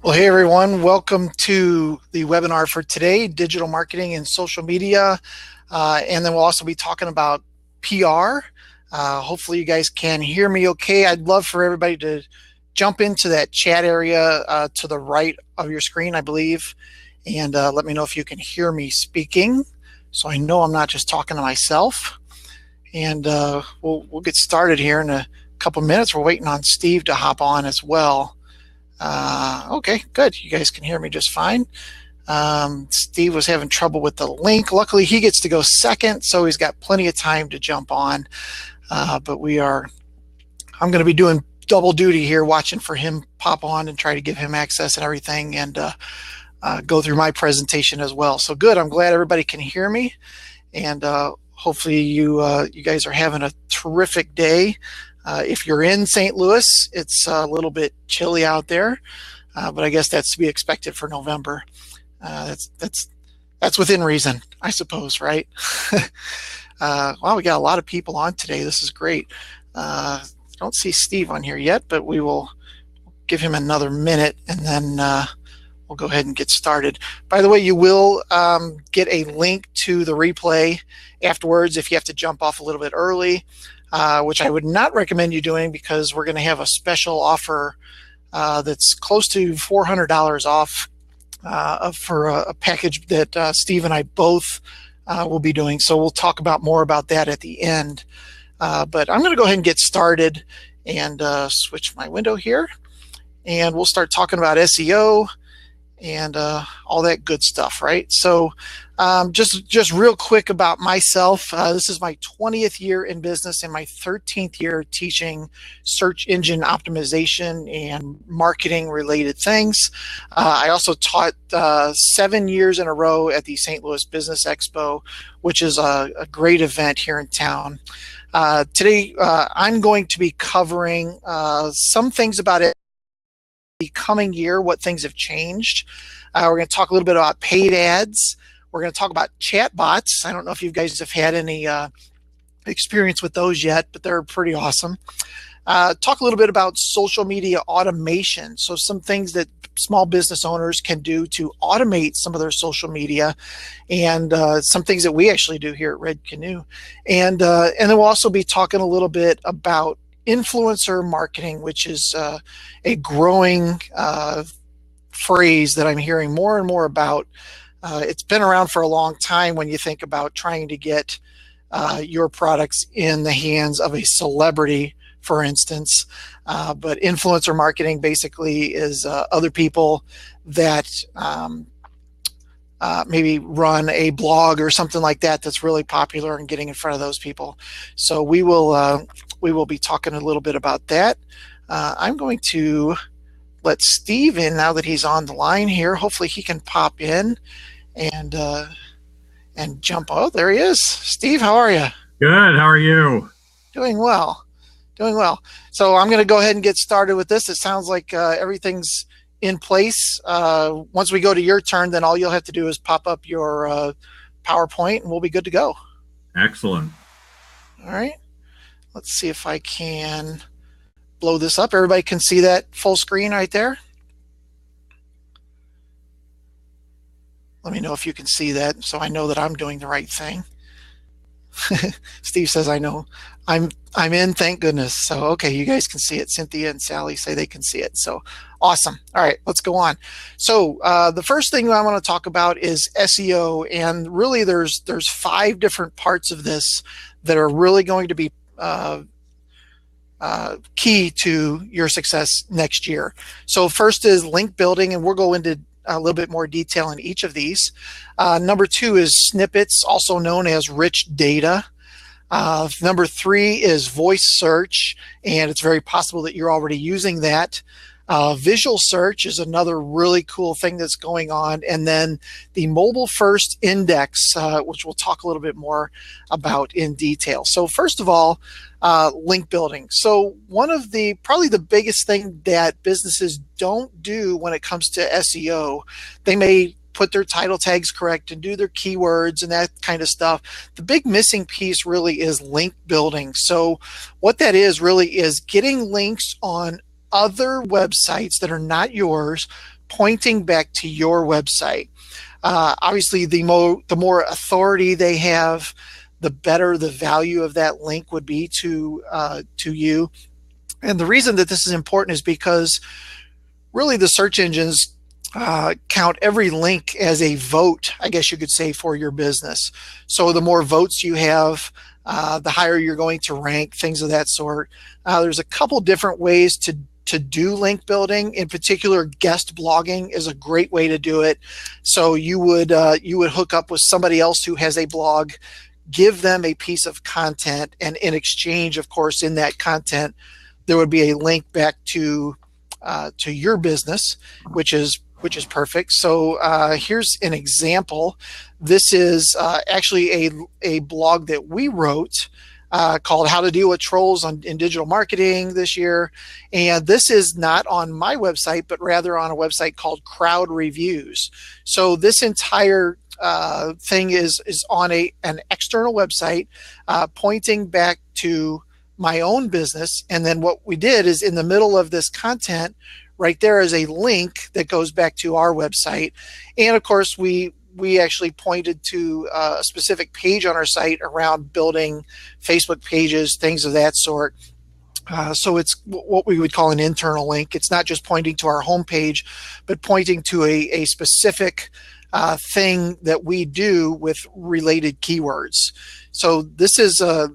Well, hey everyone, welcome to the webinar for today, digital marketing and social media. And then we'll also be talking about PR. Hopefully you guys can hear me okay. I'd love for everybody to jump into that chat area to the right of your screen, I believe, and let me know if you can hear me speaking, so I know I'm not just talking to myself. And we'll get started here in a couple minutes. We're waiting on Steve to hop on as well. Okay, good. You guys can hear me just fine. Steve was having trouble with the link. Luckily, he gets to go second, so he's got plenty of time to jump on. But I'm going to be doing double duty here, watching for him pop on and try to give him access and everything, and go through my presentation as well. So good. I'm glad everybody can hear me, and hopefully you guys are having a terrific day. If you're in St. Louis, it's a little bit chilly out there, but I guess that's to be expected for November. That's within reason, I suppose, right? Well, we got a lot of people on today. This is great. Don't see Steve on here yet, but we will give him another minute, and then we'll go ahead and get started. By the way, you will get a link to the replay afterwards if you have to jump off a little bit early. Which I would not recommend you doing, because we're going to have a special offer that's close to $400 off for a package that Steve and I both will be doing. So we'll talk more about that at the end. But I'm going to go ahead and get started and switch my window here. And we'll start talking about SEO and all that good stuff, right? So just real quick about myself. This is my 20th year in business and my 13th year teaching search engine optimization and marketing related things. I also taught 7 years in a row at the St. Louis Business Expo, which is a great event here in town. Today, I'm going to be covering some things about it. The coming year, what things have changed. We're going to talk a little bit about paid ads. We're going to talk about chat bots. I don't know if you guys have had any experience with those yet, but they're pretty awesome. Talk a little bit about social media automation. So some things that small business owners can do to automate some of their social media, and some things that we actually do here at Red Canoe. And then we'll also be talking a little bit about influencer marketing, which is a growing phrase that I'm hearing more and more about. It's been around for a long time when you think about trying to get your products in the hands of a celebrity, for instance. But influencer marketing basically is other people that maybe run a blog or something like that that's really popular, and getting in front of those people. So we will be talking a little bit about that. I'm going to let Steve in now that he's on the line here. Hopefully he can pop in and jump. Oh, there he is. Steve, how are you? Good. How are you? Doing well. Doing well. So I'm going to go ahead and get started with this. It sounds like everything's in place. Once we go to your turn, then all you'll have to do is pop up your PowerPoint and we'll be good to go. Excellent. All right. Let's see if I can blow this up. Everybody can see that full screen right there. Let me know if you can see that, so I know that I'm doing the right thing. Steve says, I know. I'm in, thank goodness. So, okay, you guys can see it. Cynthia and Sally say they can see it. So, awesome. All right, let's go on. So, the first thing I want to talk about is SEO, and really there's 5 different parts of this that are really going to be key to your success next year. So, first is link building, and we'll go into a little bit more detail in each of these. Number 2 is snippets, also known as rich data. Number 3 is voice search, and it's very possible that you're already using that. Visual search is another really cool thing that's going on. And then the mobile first index, which we'll talk a little bit more about in detail. So first of all, link building. So one of probably the biggest thing that businesses don't do when it comes to SEO, they may put their title tags correct and do their keywords and that kind of stuff. The big missing piece really is link building. So what that is really is getting links on other websites that are not yours, pointing back to your website. Obviously, the more authority they have, the better the value of that link would be to you. And the reason that this is important is because really the search engines count every link as a vote, I guess you could say, for your business. So the more votes you have, the higher you're going to rank, things of that sort. There's a couple different ways to do link building. In particular, guest blogging is a great way to do it. So you would hook up with somebody else who has a blog, give them a piece of content, and in exchange, of course, in that content, there would be a link back to your business, which is perfect. So here's an example. This is actually a blog that we wrote called How to Deal with Trolls in Digital Marketing this year. And this is not on my website, but rather on a website called Crowd Reviews. So this entire thing is on an external website pointing back to my own business. And then what we did is in the middle of this content, right there is a link that goes back to our website. And of course, we actually pointed to a specific page on our site around building Facebook pages, things of that sort. So it's what we would call an internal link. It's not just pointing to our homepage, but pointing to a specific thing that we do with related keywords. So this is a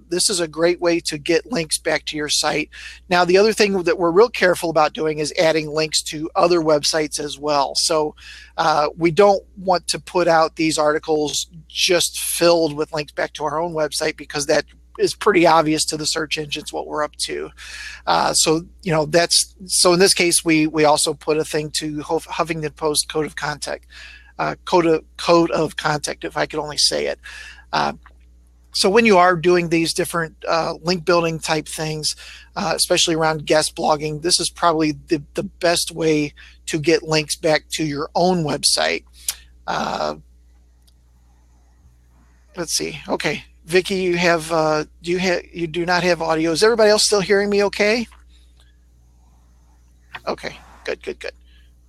great way to get links back to your site. Now, the other thing that we're real careful about doing is adding links to other websites as well. So we don't want to put out these articles just filled with links back to our own website, because that is pretty obvious to the search engines what we're up to. So in this case, we also put a thing to Huffington Post Code of Conduct. Code of conduct, if I could only say it. So when you are doing these different link building type things, especially around guest blogging, this is probably the best way to get links back to your own website. Let's see. Okay, Vicki, you do not have audio. Is everybody else still hearing me okay? Okay, good.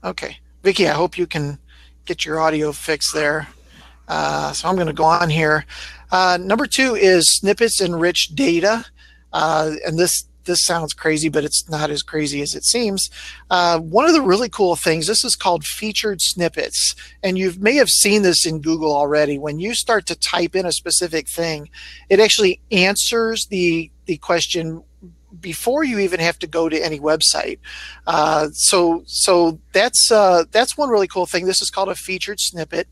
Okay, Vicki, I hope you can get your audio fixed there. So I'm going to go on here. Number 2 is snippets and rich data. And this sounds crazy, but it's not as crazy as it seems. One of the really cool things, this is called featured snippets. And you may have seen this in Google already. When you start to type in a specific thing, it actually answers the question before you even have to go to any website. So that's one really cool thing. This is called a featured snippet.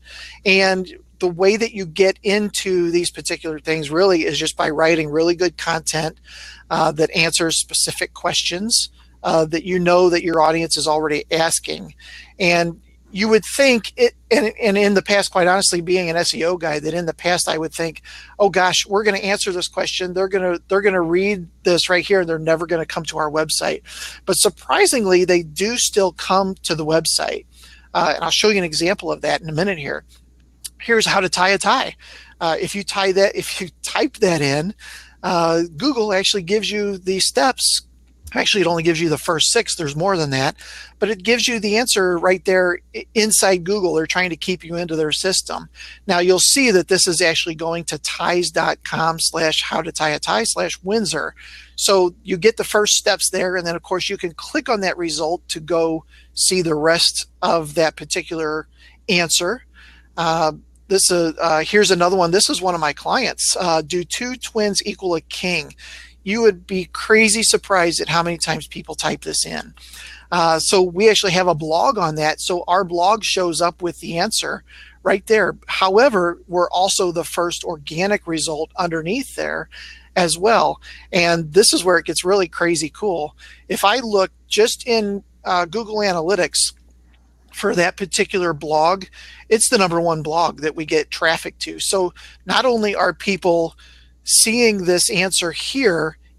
And the way that you get into these particular things really is just by writing really good content that answers specific questions that you know that your audience is already asking. And you would think it, and in the past, quite honestly, being an SEO guy, that in the past I would think, oh gosh, we're going to answer this question. They're going to read this right here, and they're never going to come to our website. But surprisingly, they do still come to the website. And I'll show you an example of that in a minute here. Here's how to tie a tie. If you type that in, Google actually gives you the steps. Actually, it only gives you the first 6. There's more than that, but it gives you the answer right there inside Google. They're trying to keep you into their system. Now you'll see that this is actually going to ties.com/how-to-tie-a-tie/Windsor. So you get the first steps there, and then of course you can click on that result to go see the rest of that particular answer. Here's another one. This is one of my clients. Do 2 twins equal a king? You would be crazy surprised at how many times people type this in. So we actually have a blog on that. So our blog shows up with the answer right there. However, we're also the first organic result underneath there as well. And this is where it gets really crazy cool. If I look just in Google Analytics for that particular blog, it's the #1 blog that we get traffic to. So not only are people seeing this answer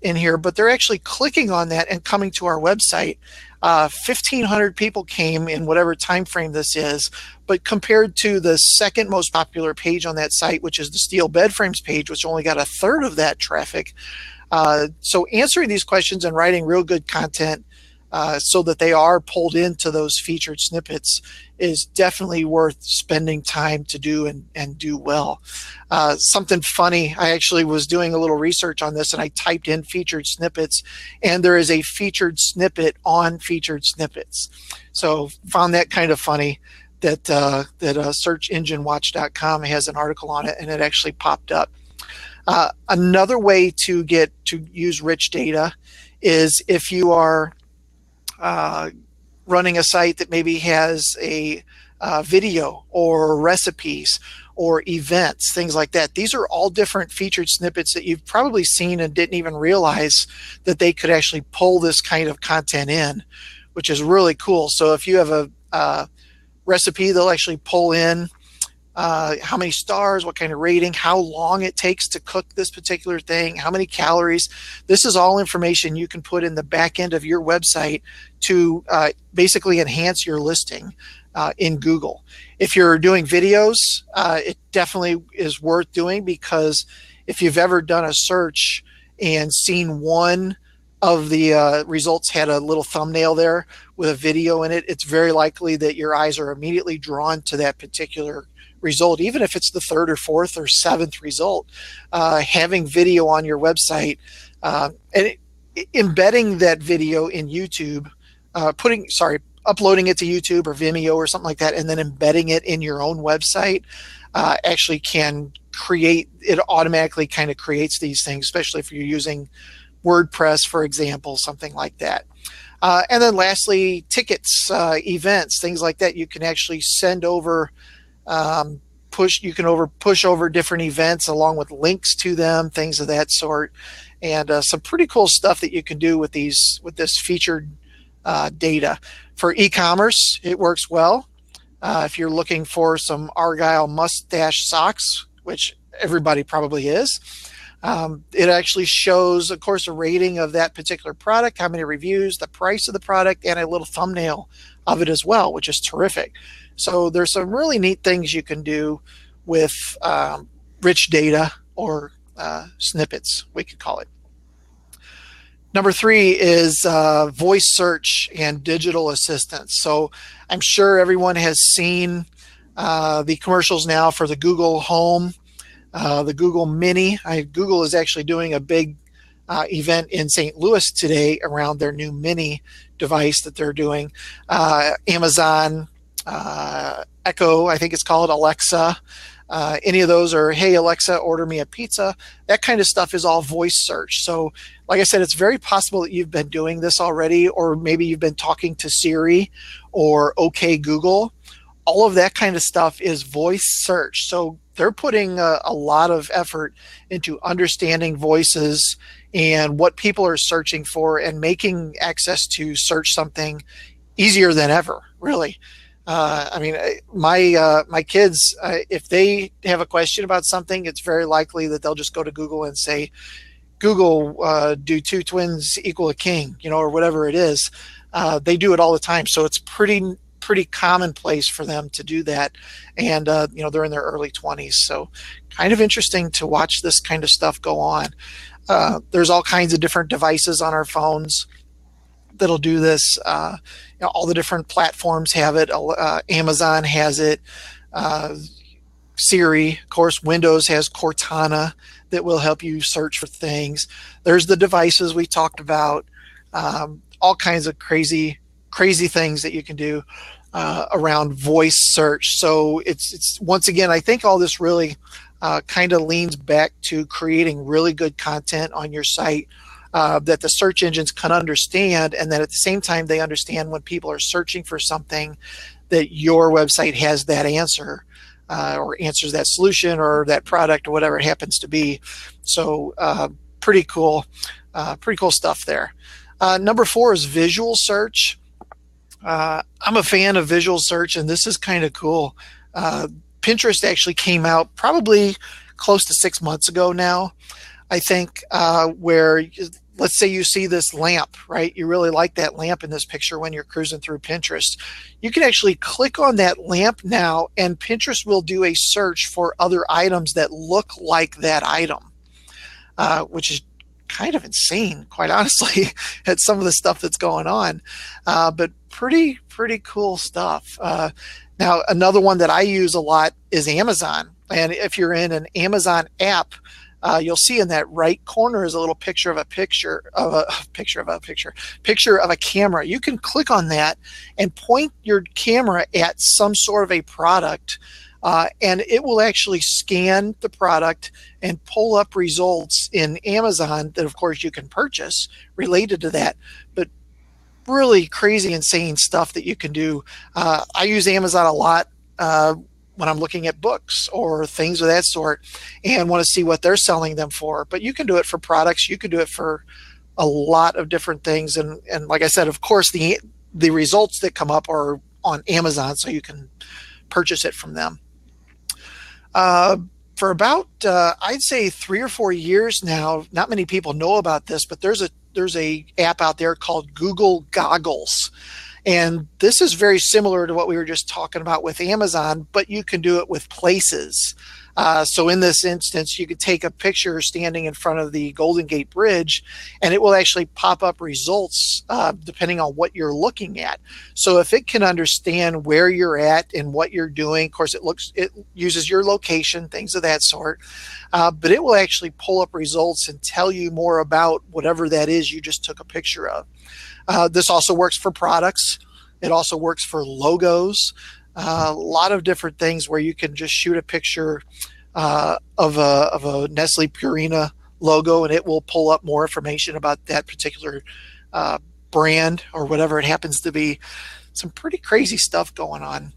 in here, but they're actually clicking on that and coming to our website. 1,500 people came in whatever time frame this is, but compared to the second most popular page on that site, which is the steel bed frames page, which only got 1/3 of that traffic. So answering these questions and writing real good content so that they are pulled into those featured snippets is definitely worth spending time to do and do well. Something funny, I actually was doing a little research on this and I typed in featured snippets, and there is a featured snippet on featured snippets. So found that kind of funny that searchenginewatch.com has an article on it, and it actually popped up. Another way to get to use rich data is if you are running a site that maybe has a video or recipes or events, things like that. These are all different featured snippets that you've probably seen and didn't even realize that they could actually pull this kind of content in, which is really cool. So if you have a recipe, they'll actually pull in how many stars, what kind of rating, how long it takes to cook this particular thing, how many calories. This is all information you can put in the back end of your website to basically enhance your listing in Google. If you're doing videos, it definitely is worth doing, because if you've ever done a search and seen one of the results had a little thumbnail there with a video in it, it's very likely that your eyes are immediately drawn to that particular result, even if it's the third or fourth or seventh result. Having video on your website and embedding that video in YouTube, uploading it to YouTube or Vimeo or something like that, and then embedding it in your own website actually can create, it automatically kind of creates these things, especially if you're using WordPress, for example, something like that. And then lastly, tickets, events, things like that. You can actually send over push over different events along with links to them, things of that sort, and some pretty cool stuff that you can do with this featured data. For e-commerce, it works well. If you're looking for some Argyle mustache socks, which everybody probably is, it actually shows, of course, a rating of that particular product, how many reviews, the price of the product, and a little thumbnail of it as well, which is terrific. So there's some really neat things you can do with rich data, or snippets, we could call it. Number 3 is voice search and digital assistants. So I'm sure everyone has seen the commercials now for the Google Home, the Google Mini. Google is actually doing a big event in St. Louis today around their new Mini device that they're doing. Amazon Echo, I think it's called, Alexa. Any of those are, hey, Alexa, order me a pizza. That kind of stuff is all voice search. So like I said, it's very possible that you've been doing this already, or maybe you've been talking to Siri or OK Google. All of that kind of stuff is voice search. So they're putting a lot of effort into understanding voices and what people are searching for, and making access to search something easier than ever, really. I mean, my kids, if they have a question about something, it's very likely that they'll just go to Google and say, Google, do 2 twins equal a king, or whatever it is. They do it all the time. So it's pretty commonplace for them to do that. And, they're in their early 20s. So kind of interesting to watch this kind of stuff go on. There's all kinds of different devices on our phones that'll do this. All the different platforms have it. Amazon has it. Siri, of course, Windows has Cortana that will help you search for things. There's the devices we talked about. All kinds of crazy things that you can do around voice search. So it's once again, I think all this really kind of leans back to creating really good content on your site that the search engines can understand, and that at the same time they understand when people are searching for something, that your website has that answer or answers that solution or that product or whatever it happens to be. So pretty cool stuff there. Number 4 is visual search. I'm a fan of visual search, and this is kind of cool. Pinterest actually came out probably close to 6 months ago now, I think, where let's say you see this lamp, right? You really like that lamp in this picture when you're cruising through Pinterest. You can actually click on that lamp now, and Pinterest will do a search for other items that look like that item, which is kind of insane, quite honestly, at some of the stuff that's going on. But pretty cool stuff. Now, another one that I use a lot is Amazon. And if you're in an Amazon app, you'll see in that right corner is a little picture of a picture of a camera. You can click on that and point your camera at some sort of a product, and it will actually scan the product and pull up results in Amazon that, of course, you can purchase related to that. But really crazy, insane stuff that you can do. I use Amazon a lot when I'm looking at books or things of that sort and want to see what they're selling them for. But you can do it for products. You can do it for a lot of different things. And like I said, of course, the results that come up are on Amazon, so you can purchase it from them. For about, I'd say 3 or 4 years now, not many people know about this, but there's a app out there called Google Goggles. And this is very similar to what we were just talking about with Amazon, but you can do it with places. So in this instance, you could take a picture standing in front of the Golden Gate Bridge, and it will actually pop up results depending on what you're looking at. So if it can understand where you're at and what you're doing, of course, it uses your location, things of that sort, but it will actually pull up results and tell you more about whatever that is you just took a picture of. This also works for products. It also works for logos. A lot of different things where you can just shoot a picture of a Nestle Purina logo, and it will pull up more information about that particular brand or whatever it happens to be. Some pretty crazy stuff going on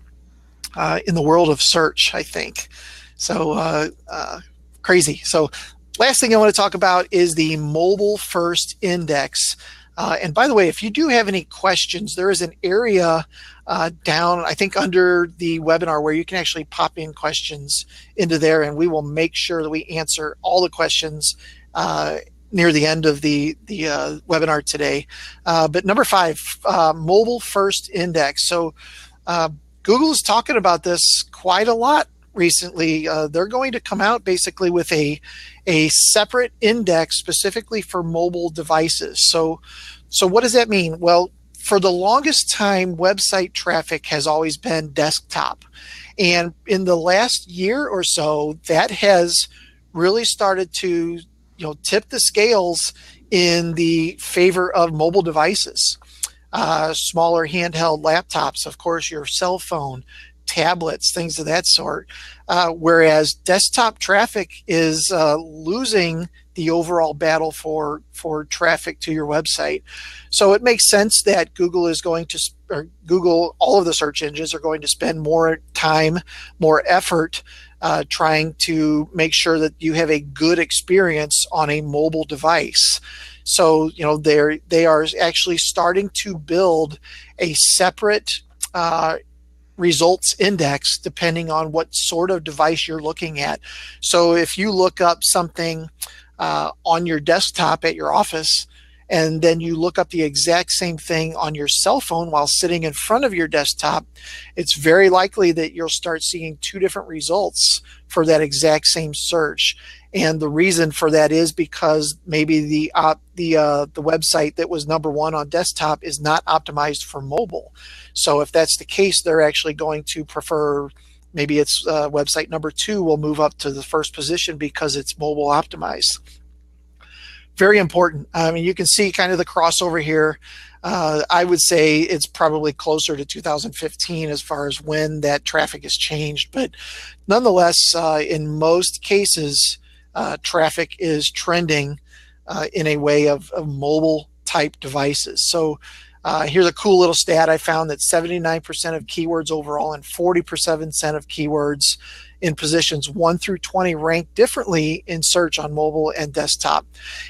in the world of search, I think. So crazy. So last thing I want to talk about is the mobile first index. And by the way, if you do have any questions, there is an area down, I think, under the webinar where you can actually pop in questions into there, and we will make sure that we answer all the questions near the end of the webinar today. But number 5, mobile first index. So Google is talking about this quite a lot recently. They're going to come out basically with a separate index specifically for mobile devices. So what does that mean? Well, for the longest time, website traffic has always been desktop. And in the last year or so, that has really started to tip the scales in the favor of mobile devices. Smaller handheld laptops, of course, your cell phone, tablets, things of that sort. Whereas desktop traffic is losing the overall battle for traffic to your website. So it makes sense that Google is going to, or Google, all of the search engines are going to spend more time, more effort trying to make sure that you have a good experience on a mobile device. So, they are actually starting to build a separate results index depending on what sort of device you're looking at. So if you look up something on your desktop at your office, and then you look up the exact same thing on your cell phone while sitting in front of your desktop, it's very likely that you'll start seeing 2 different results for that exact same search. And the reason for that is because maybe the website that was number 1 on desktop is not optimized for mobile. So if that's the case, they're actually going to prefer, maybe it's website number 2 will move up to the first position because it's mobile optimized. Very important. I mean, you can see kind of the crossover here. I would say it's probably closer to 2015 as far as when that traffic has changed. But nonetheless, in most cases, traffic is trending in a way of mobile type devices. So here's a cool little stat I found, that 79% of keywords overall and 40% of keywords in positions 1 through 20 rank differently in search on mobile and desktop.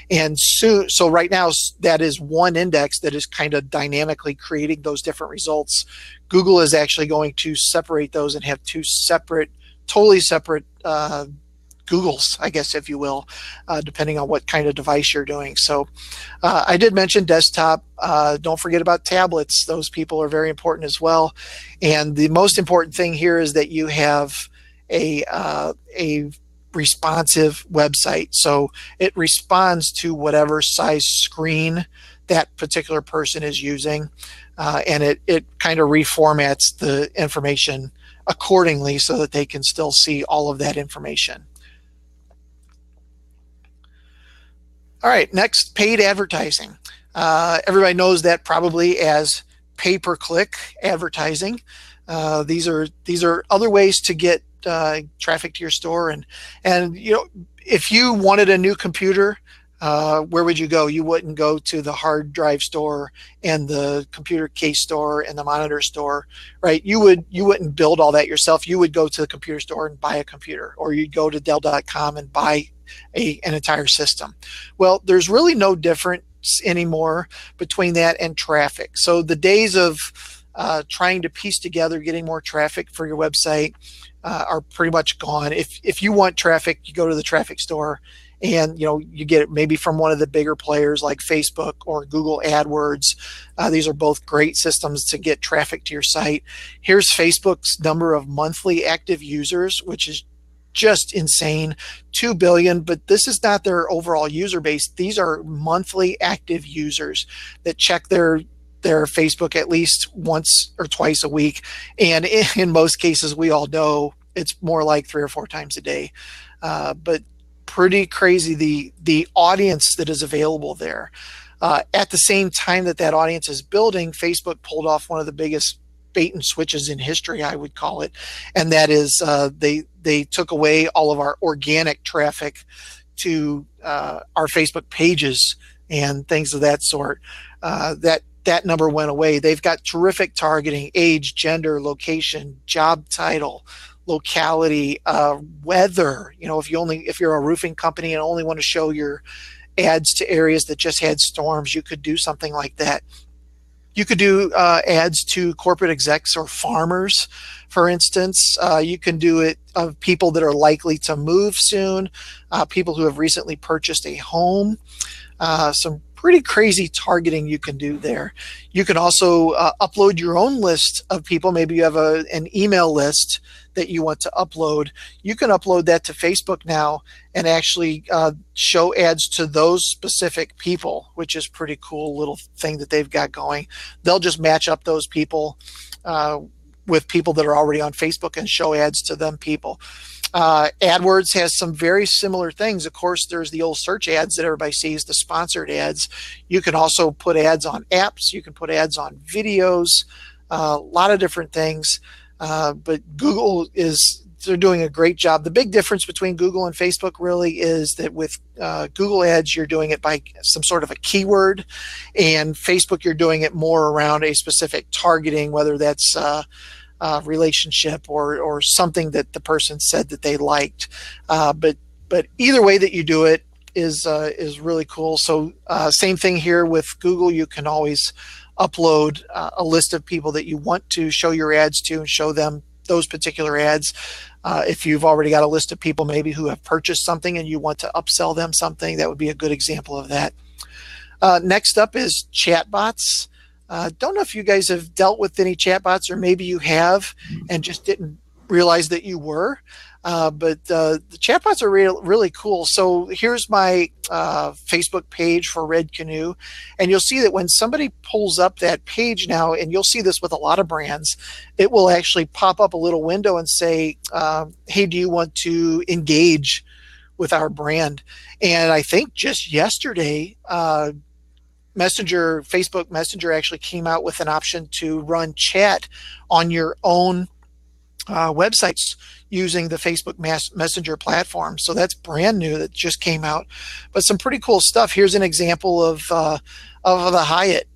And so right now, that is one index that is kind of dynamically creating those different results. Google is actually going to separate those and have 2 separate, totally separate Googles, I guess, if you will, depending on what kind of device you're doing. So I did mention desktop. Don't forget about tablets. Those people are very important as well. And the most important thing here is that you have a responsive website. So it responds to whatever size screen that particular person is using, and it kind of reformats the information accordingly so that they can still see all of that information. All right, next, paid advertising. Everybody knows that probably as pay-per-click advertising. These are other ways to get traffic to your store, and if you wanted a new computer, where would you go? You wouldn't go to the hard drive store and the computer case store and the monitor store, right? You wouldn't build all that yourself. You would go to the computer store and buy a computer, or you'd go to Dell.com and buy an entire system. Well, there's really no difference anymore between that and traffic. So the days of trying to piece together getting more traffic for your website are pretty much gone. If you want traffic, you go to the traffic store, and you get it maybe from one of the bigger players like Facebook or Google AdWords. These are both great systems to get traffic to your site. Here's Facebook's number of monthly active users, which is just insane, 2 billion, but this is not their overall user base. These are monthly active users that check their Facebook at least once or twice a week, and in most cases we all know it's more like 3 or 4 times a day. But pretty crazy the audience that is available there. At the same time that audience is building, Facebook pulled off one of the biggest bait and switches in history, I would call it, and that is they took away all of our organic traffic to our Facebook pages and things of that sort. That number went away. They've got terrific targeting: age, gender, location, job title, locality, weather. If you're a roofing company and only want to show your ads to areas that just had storms, you could do something like that. You could do ads to corporate execs or farmers, for instance. You can do it of people that are likely to move soon, people who have recently purchased a home. Some pretty crazy targeting you can do there. You can also upload your own list of people. Maybe you have an email list that you want to upload. You can upload that to Facebook now and actually show ads to those specific people, which is pretty cool little thing that they've got going. They'll just match up those people with people that are already on Facebook and show ads to them people. AdWords has some very similar things. Of course, there's the old search ads that everybody sees, the sponsored ads. You can also put ads on apps. You can put ads on videos, a lot of different things. But Google they're doing a great job. The big difference between Google and Facebook really is that with Google ads, you're doing it by some sort of a keyword, and Facebook, you're doing it more around a specific targeting, whether that's relationship or something that the person said that they liked. But either way that you do it is really cool. So same thing here with Google. You can always upload a list of people that you want to show your ads to and show them those particular ads. If you've already got a list of people maybe who have purchased something and you want to upsell them something, that would be a good example of that. Next up is chatbots. Don't know if you guys have dealt with any chatbots, or maybe you have and just didn't realize that you were. But the chatbots are really cool. So here's my Facebook page for Red Canoe, and you'll see that when somebody pulls up that page now, and you'll see this with a lot of brands, it will actually pop up a little window and say, hey, do you want to engage with our brand? And I think just yesterday, Facebook Messenger actually came out with an option to run chat on your own websites using the Facebook Messenger platform. So that's brand new, that just came out, but some pretty cool stuff. Here's an example of the Hyatt.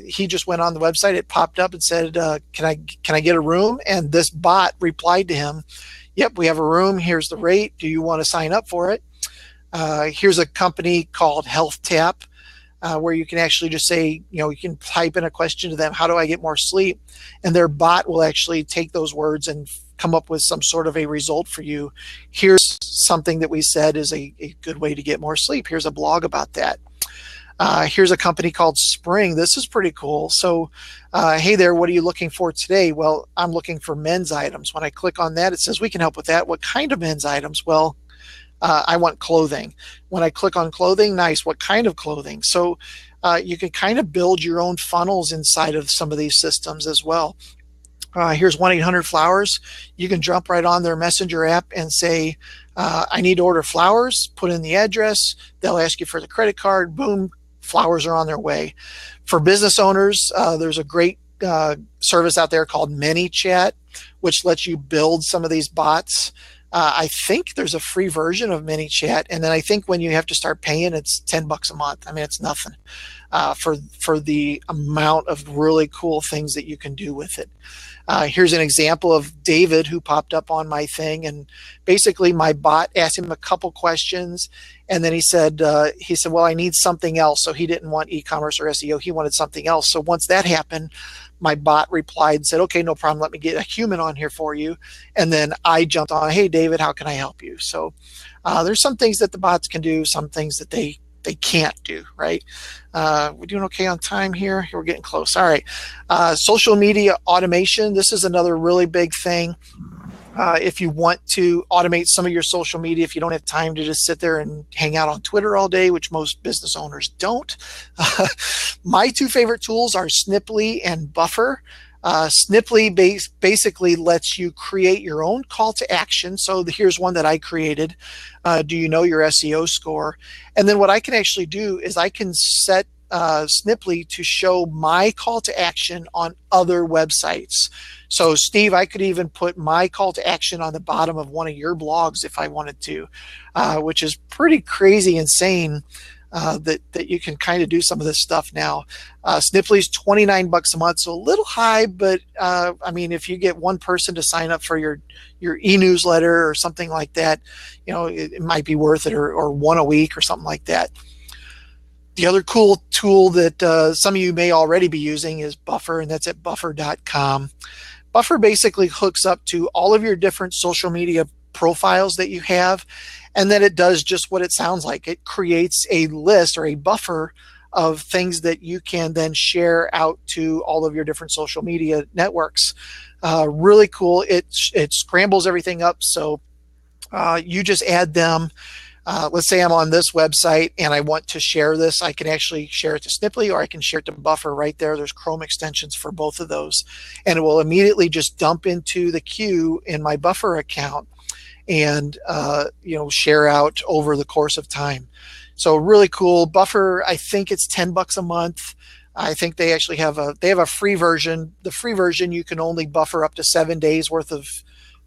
He just went on the website. It popped up and said, can I get a room? And this bot replied to him, yep, we have a room. Here's the rate. Do you want to sign up for it? Here's a company called Health Tap, where you can actually just say, you can type in a question to them, how do I get more sleep? And their bot will actually take those words and come up with some sort of a result for you. Here's something that we said is a good way to get more sleep. Here's a blog about that. Here's a company called Spring. This is pretty cool. So, hey there, what are you looking for today? Well, I'm looking for men's items. When I click on that, it says we can help with that. What kind of men's items? Well, I want clothing. When I click on clothing, nice. What kind of clothing? So you can kind of build your own funnels inside of some of these systems as well. Here's 1-800-Flowers. You can jump right on their messenger app and say, I need to order flowers, put in the address. They'll ask you for the credit card. Boom, flowers are on their way. For business owners, there's a great service out there called ManyChat, which lets you build some of these bots. I think there's a free version of ManyChat, and then I think when you have to start paying, it's $10 a month. I mean, it's nothing for the amount of really cool things that you can do with it. Here's an example of David who popped up on my thing, and basically my bot asked him a couple questions, and then he said, well, I need something else. So he didn't want e-commerce or SEO. He wanted something else. So once that happened, my bot replied and said, okay, no problem. Let me get a human on here for you. And then I jumped on, hey, David, how can I help you? So there's some things that the bots can do, some things that they can't do, right? We're doing okay on time here. We're getting close. All right. Social media automation. This is another really big thing. If you want to automate some of your social media, if you don't have time to just sit there and hang out on Twitter all day, which most business owners don't. My two favorite tools are Snipply and Buffer. Snipply basically lets you create your own call to action. So here's one that I created. Do you know your SEO score? And then what I can actually do is I can set Snipply to show my call to action on other websites. So Steve, I could even put my call to action on the bottom of one of your blogs if I wanted to, which is pretty crazy insane. That you can kind of do some of this stuff now. Snipply's $29 a month, so a little high, but I mean, if you get one person to sign up for your e-newsletter or something like that, you know, it might be worth it, or one a week or something like that. The other cool tool that some of you may already be using is Buffer, and that's at buffer.com. Buffer basically hooks up to all of your different social media profiles that you have, and then it does just what it sounds like. It creates a list or a buffer of things that you can then share out to all of your different social media networks. Really cool. It scrambles everything up, so you just add them. Let's say I'm on this website and I want to share this. I can actually share it to Snipply, or I can share it to Buffer right there. There's Chrome extensions for both of those. And it will immediately just dump into the queue in my Buffer account and share out over the course of time. So really cool. Buffer, I think it's $10 a month. I think they actually have a free version. The free version, you can only buffer up to 7 days worth of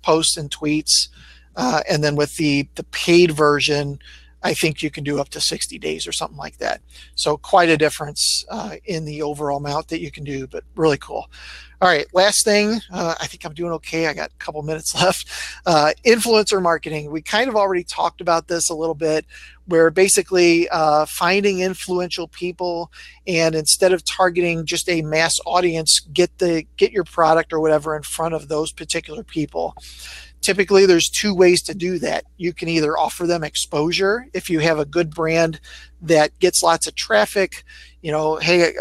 posts and tweets. And then with the paid version, I think you can do up to 60 days or something like that. So quite a difference in the overall amount that you can do, but really cool. All right, last thing, I think I'm doing okay. I got a couple minutes left. Influencer marketing. We kind of already talked about this a little bit, where basically finding influential people, and instead of targeting just a mass audience, get your product or whatever in front of those particular people. Typically, there's two ways to do that. You can either offer them exposure. If you have a good brand that gets lots of traffic, hey,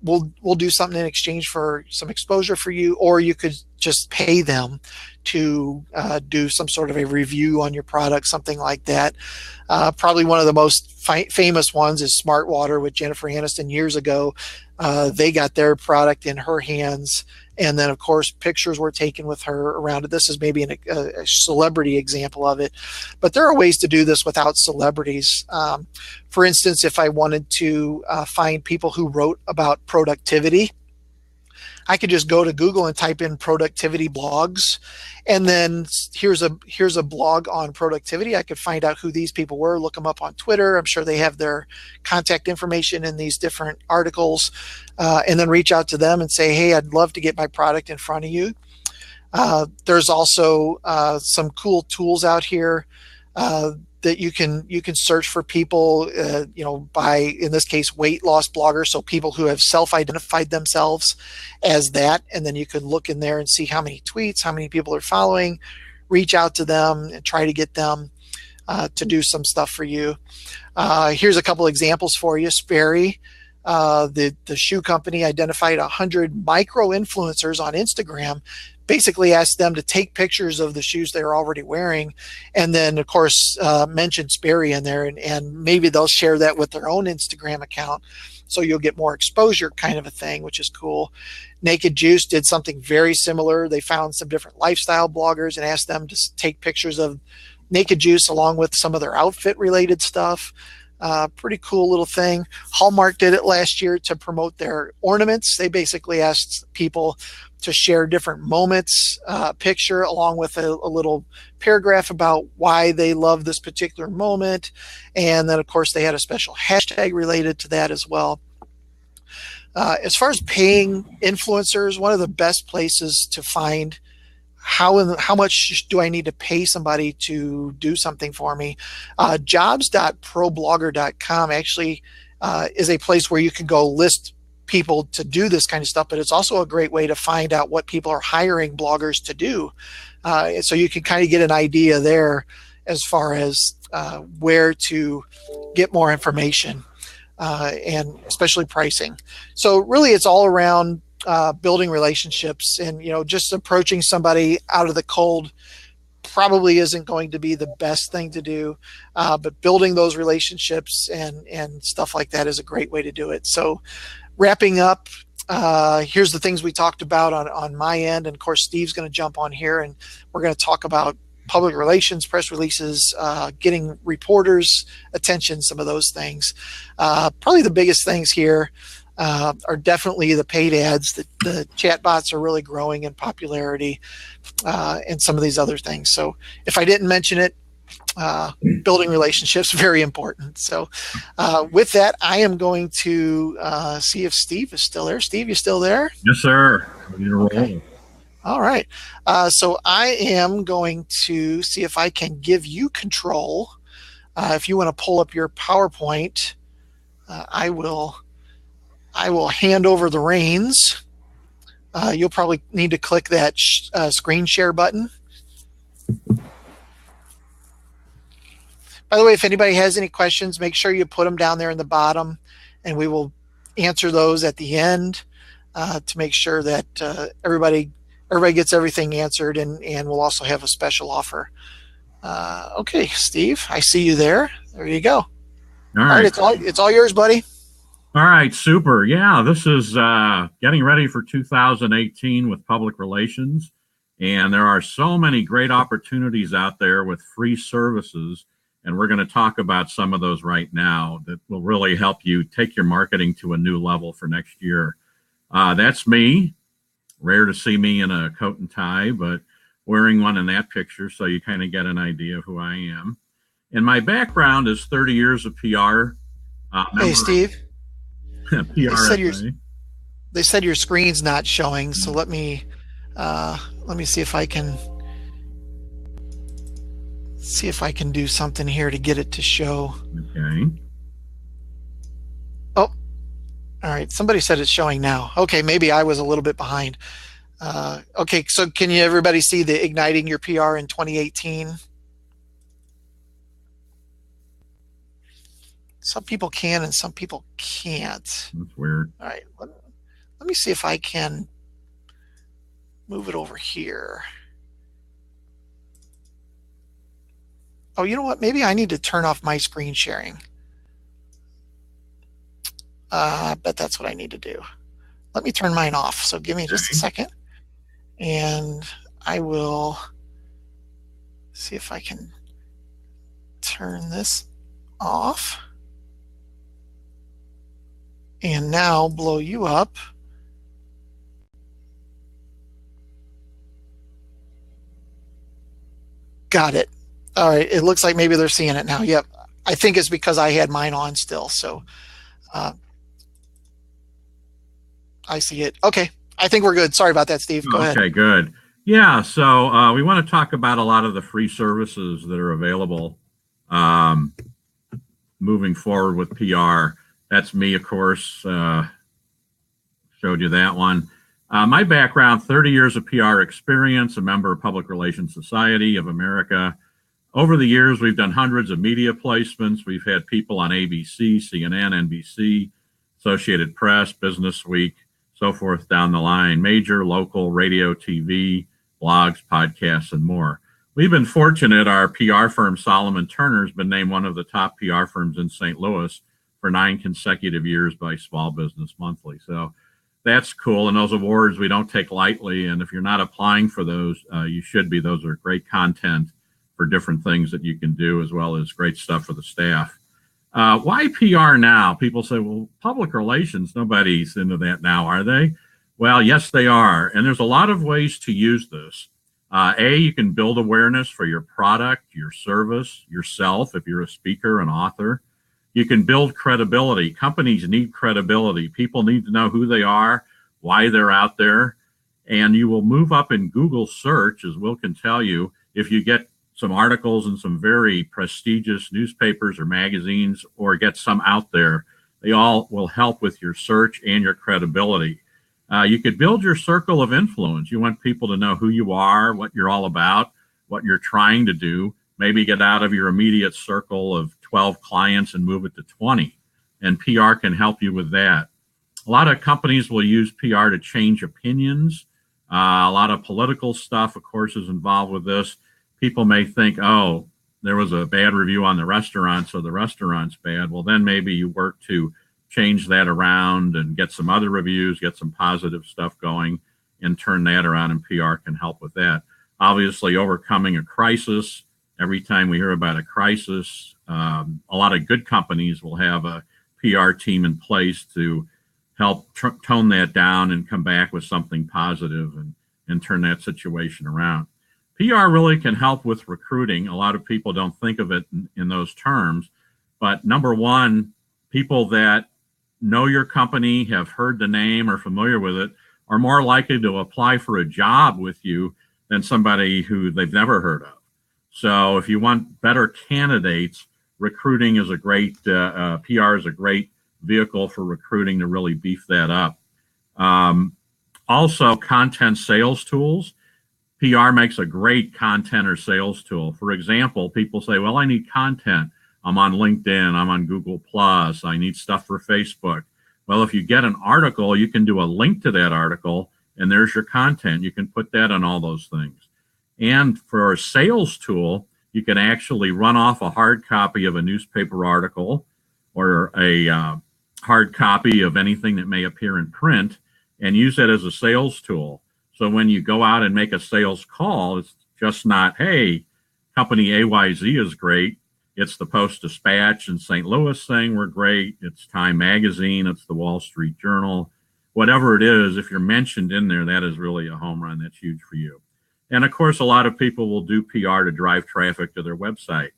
we'll do something in exchange for some exposure for you, or you could just pay them to do some sort of a review on your product, something like that. Probably one of the most famous ones is Smart Water with Jennifer Aniston years ago. They got their product in her hands, and then of course pictures were taken with her around it. This is maybe a celebrity example of it, but there are ways to do this without celebrities. For instance, if I wanted to find people who wrote about productivity, I could just go to Google and type in productivity blogs, and then here's a blog on productivity. I could find out who these people were, look them up on Twitter. I'm sure they have their contact information in these different articles, and then reach out to them and say, hey, I'd love to get my product in front of you. There's also some cool tools out here that you can search for people, by, in this case, weight loss bloggers. So people who have self-identified themselves as that, and then you can look in there and see how many tweets, how many people are following, reach out to them and try to get them to do some stuff for you. Here's a couple examples for you. Sperry, the shoe company, identified 100 micro influencers on Instagram, basically asked them to take pictures of the shoes they're already wearing, and then of course mention Sperry in there, and maybe they'll share that with their own Instagram account, so you'll get more exposure, kind of a thing, which is cool. Naked Juice did something very similar. They found some different lifestyle bloggers and asked them to take pictures of Naked Juice along with some of their outfit related stuff. Pretty cool little thing. Hallmark did it last year to promote their ornaments. They basically asked people to share different moments, picture along with a little paragraph about why they love this particular moment. And then of course they had a special hashtag related to that as well. As far as paying influencers, one of the best places to find how much do I need to pay somebody to do something for me, jobs.problogger.com actually is a place where you can go list people to do this kind of stuff, but it's also a great way to find out what people are hiring bloggers to do. So you can kind of get an idea there as far as where to get more information and especially pricing. So really it's all around building relationships, and just approaching somebody out of the cold probably isn't going to be the best thing to do, but building those relationships and stuff like that is a great way to do it. So wrapping up, here's the things we talked about on my end, and of course Steve's going to jump on here and we're going to talk about public relations, press releases, getting reporters' attention, some of those things. Probably the biggest things here are definitely the paid ads. The chatbots are really growing in popularity, and some of these other things. So if I didn't mention it, building relationships, very important. So with that, I am going to see if Steve is still there. Steve, you still there? Yes, sir. Okay. All right. So I am going to see if I can give you control. If you want to pull up your PowerPoint, I will hand over the reins. You'll probably need to click that screen share button. By the way, if anybody has any questions, make sure you put them down there in the bottom, and we will answer those at the end to make sure that everybody gets everything answered, and we'll also have a special offer. Okay, Steve, I see you there. There you go. All right, it's all yours, buddy. All right, super. Yeah, this is getting ready for 2018 with public relations, and there are so many great opportunities out there with free services, and we're going to talk about some of those right now that will really help you take your marketing to a new level for next year. That's me. Rare to see me in a coat and tie, but wearing one in that picture, so you kind of get an idea of who I am. And my background is 30 years of PR. Hey, Steve. PRSA. They said your screen's not showing, so let me see if I can do something here to get it to show. Okay. Oh, all right. Somebody said it's showing now. Okay, maybe I was a little bit behind. Okay, so can everybody see the Igniting Your PR in 2018? Some people can and some people can't. That's weird. All right, let me see if I can move it over here. Oh, you know what? Maybe I need to turn off my screen sharing. I bet that's what I need to do. Let me turn mine off. So give me just a second. And I will see if I can turn this off. And now blow you up. Got it. All right. It looks like maybe they're seeing it now. Yep. I think it's because I had mine on still. So I see it. Okay. I think we're good. Sorry about that, Steve. Go ahead. Okay, good. Yeah, so we want to talk about a lot of the free services that are available moving forward with PR. That's me, of course. Showed you that one. My background, 30 years of PR experience, a member of Public Relations Society of America. Over the years, we've done hundreds of media placements. We've had people on ABC, CNN, NBC, Associated Press, Business Week, so forth down the line, major local radio, TV, blogs, podcasts, and more. We've been fortunate. Our PR firm, Solomon Turner, has been named one of the top PR firms in St. Louis for 9 consecutive years by Small Business Monthly. So that's cool. And those awards we don't take lightly. And if you're not applying for those, you should be. Those are great content for different things that you can do, as well as great stuff for the staff. Why PR now? People say, well, public relations, nobody's into that now, are they? Well, yes, they are. And there's a lot of ways to use this. You can build awareness for your product, your service, yourself, if you're a speaker, an author. You can build credibility. Companies need credibility. People need to know who they are, why they're out there. And you will move up in Google search, as Will can tell you, if you get some articles in some very prestigious newspapers or magazines, or get some out there. They all will help with your search and your credibility. You could build your circle of influence. You want people to know who you are, what you're all about, what you're trying to do. Maybe get out of your immediate circle of 12 clients and move it to 20. And PR can help you with that. A lot of companies will use PR to change opinions. A lot of political stuff, of course, is involved with this. People may think, oh, there was a bad review on the restaurant, so the restaurant's bad. Well, then maybe you work to change that around and get some other reviews, get some positive stuff going, and turn that around, and PR can help with that. Obviously, overcoming a crisis. Every time we hear about a crisis, a lot of good companies will have a PR team in place to help tone that down and come back with something positive and turn that situation around. PR really can help with recruiting. A lot of people don't think of it in those terms, but number one, people that know your company, have heard the name, are familiar with it, are more likely to apply for a job with you than somebody who they've never heard of. So if you want better candidates, recruiting is a great, PR is a great vehicle for recruiting to really beef that up. Also, content sales tools. PR makes a great content or sales tool. For example, people say, well, I need content. I'm on LinkedIn, I'm on Google Plus, I need stuff for Facebook. Well, if you get an article, you can do a link to that article, and there's your content. You can put that on all those things. And for a sales tool, you can actually run off a hard copy of a newspaper article or a hard copy of anything that may appear in print and use that as a sales tool. So when you go out and make a sales call, it's just not, hey, company AYZ is great. It's the Post-Dispatch in St. Louis saying we're great. It's Time Magazine. It's the Wall Street Journal. Whatever it is, if you're mentioned in there, that is really a home run. That's huge for you. And of course, a lot of people will do PR to drive traffic to their website.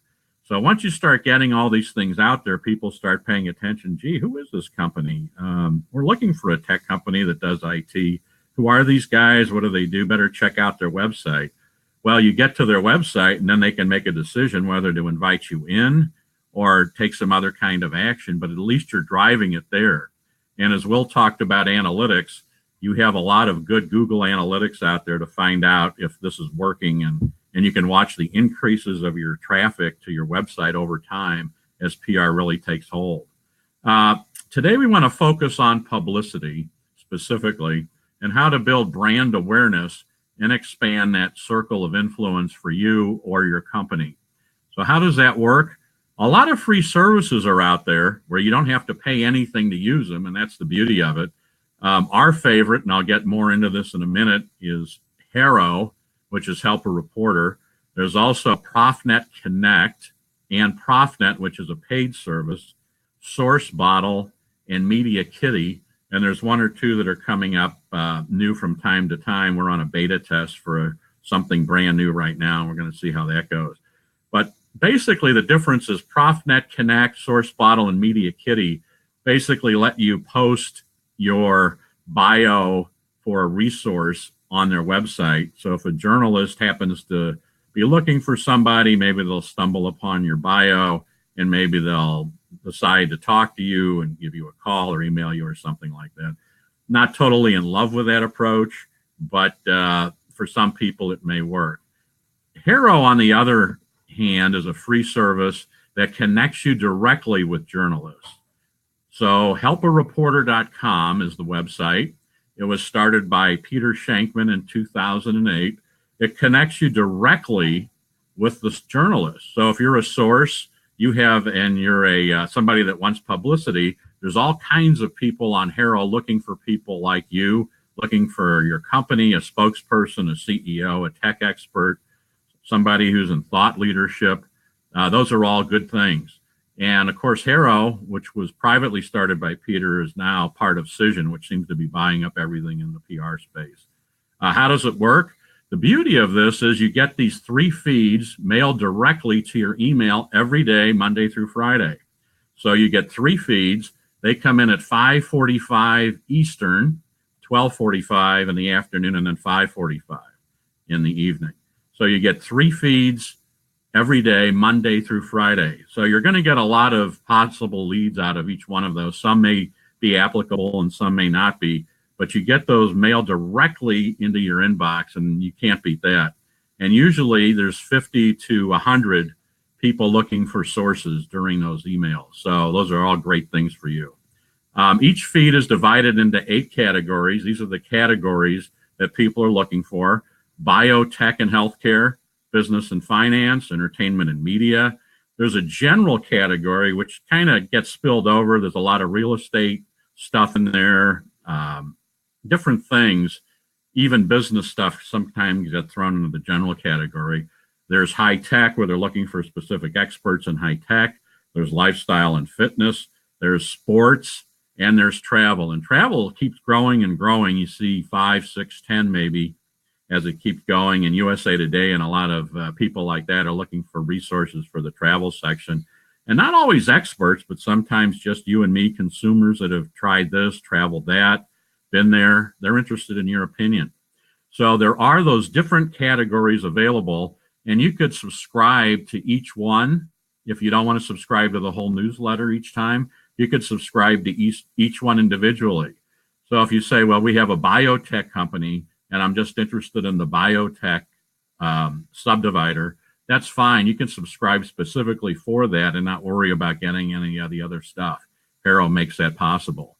So once you start getting all these things out there, people start paying attention. Gee, who is this company? We're looking for a tech company that does IT. Who are these guys? What do they do? Better check out their website. Well, you get to their website, and then they can make a decision whether to invite you in or take some other kind of action, but at least you're driving it there. And as Will talked about analytics, you have a lot of good Google Analytics out there to find out if this is working, and you can watch the increases of your traffic to your website over time as PR really takes hold. Today, we want to focus on publicity specifically and how to build brand awareness and expand that circle of influence for you or your company. So how does that work? A lot of free services are out there where you don't have to pay anything to use them, and that's the beauty of it. Our favorite, and I'll get more into this in a minute, is Harrow, which is Help a Reporter. There's also ProfNet Connect and ProfNet, which is a paid service, Source Bottle, and Media Kitty. And there's one or two that are coming up new from time to time. We're on a beta test for something brand new right now. We're going to see how that goes. But basically, the difference is ProfNet Connect, Source Bottle, and Media Kitty basically let you post your bio for a resource on their website. So if a journalist happens to be looking for somebody, maybe they'll stumble upon your bio and maybe they'll decide to talk to you and give you a call or email you or something like that. Not totally in love with that approach, but for some people it may work. Harrow, on the other hand, is a free service that connects you directly with journalists. So helpareporter.com is the website. It was started by Peter Shankman in 2008. it connects you directly with the journalist. So if you're a source, you have, and you're a somebody that wants publicity, there's all kinds of people on Harrow looking for people like you, looking for your company, a spokesperson, a CEO, a tech expert, somebody who's in thought leadership. Those are all good things. And of course, Harrow, which was privately started by Peter, is now part of Cision, which seems to be buying up everything in the PR space. How does it work? The beauty of this is you get these 3 feeds mailed directly to your email every day, Monday through Friday. So you get 3 feeds. They come in at 5:45 Eastern, 12:45 in the afternoon, and then 5:45 in the evening. So you get 3 feeds every day, Monday through Friday. So you're going to get a lot of possible leads out of each one of those. Some may be applicable and some may not be, but you get those mailed directly into your inbox, and you can't beat that. And usually there's 50 to 100 people looking for sources during those emails. So those are all great things for you. Each feed is divided into 8 categories. These are the categories that people are looking for: biotech and healthcare, business and finance, entertainment and media. There's a general category which kind of gets spilled over. There's a lot of real estate stuff in there, different things, even business stuff sometimes gets thrown into the general category. There's high tech, where they're looking for specific experts in high tech. There's lifestyle and fitness. There's sports, and there's travel. And travel keeps growing and growing. You see 5, 6, 10 maybe as it keeps going. And USA Today and a lot of people like that are looking for resources for the travel section. And not always experts, but sometimes just you and me, consumers that have tried this, traveled that, been there. They're interested in your opinion. So there are those different categories available, and you could subscribe to each one. If you don't want to subscribe to the whole newsletter each time, you could subscribe to each one individually. So if you say, well, we have a biotech company, and I'm just interested in the biotech subdivider, that's fine. You can subscribe specifically for that and not worry about getting any of the other stuff. Harrow makes that possible.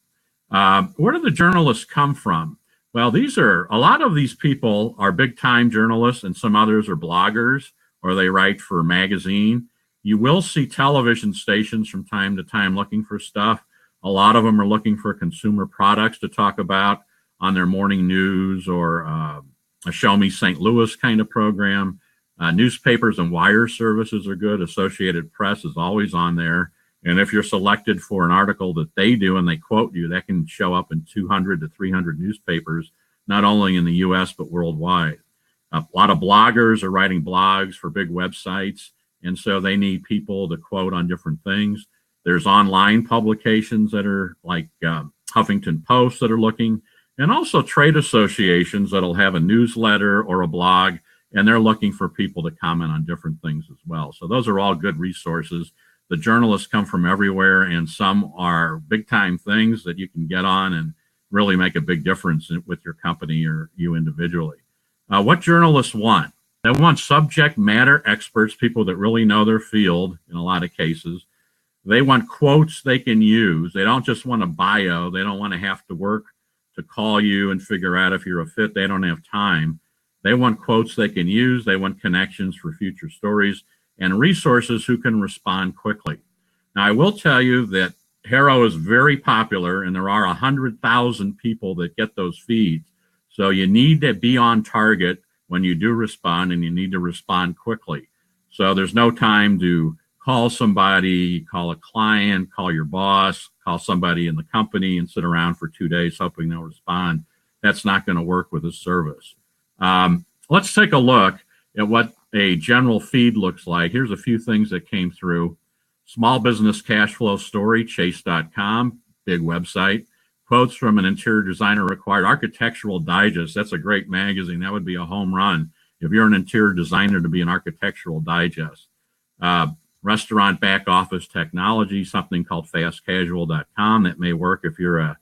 Where do the journalists come from? Well, a lot of these people are big time journalists, and some others are bloggers, or they write for a magazine. You will see television stations from time to time looking for stuff. A lot of them are looking for consumer products to talk about on their morning news, or a Show Me St. Louis kind of program. Newspapers and wire services are good. Associated Press is always on there. And if you're selected for an article that they do and they quote you, that can show up in 200 to 300 newspapers, not only in the U.S., but worldwide. A lot of bloggers are writing blogs for big websites, and so they need people to quote on different things. There's online publications that are like Huffington Post that are looking, and also trade associations that'll have a newsletter or a blog, and they're looking for people to comment on different things as well. So those are all good resources. The journalists come from everywhere, and some are big time things that you can get on and really make a big difference with your company or you individually. What journalists want? They want subject matter experts, people that really know their field in a lot of cases. They want quotes they can use. They don't just want a bio. They don't want to have to work to call you and figure out if you're a fit. They don't have time. They want quotes they can use. They want connections for future stories and resources who can respond quickly. Now, I will tell you that Harrow is very popular, and there are 100,000 people that get those feeds. So you need to be on target when you do respond, and you need to respond quickly. So there's no time to call somebody, call a client, call your boss, call somebody in the company and sit around for 2 days hoping they'll respond. That's not going to work with this service. Let's take a look at what a general feed looks like. Here's a few things that came through. Small business cash flow story, chase.com, big website. Quotes from an interior designer required. Architectural Digest, that's a great magazine. That would be a home run if you're an interior designer to be an Architectural Digest. Restaurant back office technology, something called fastcasual.com. That may work if you're a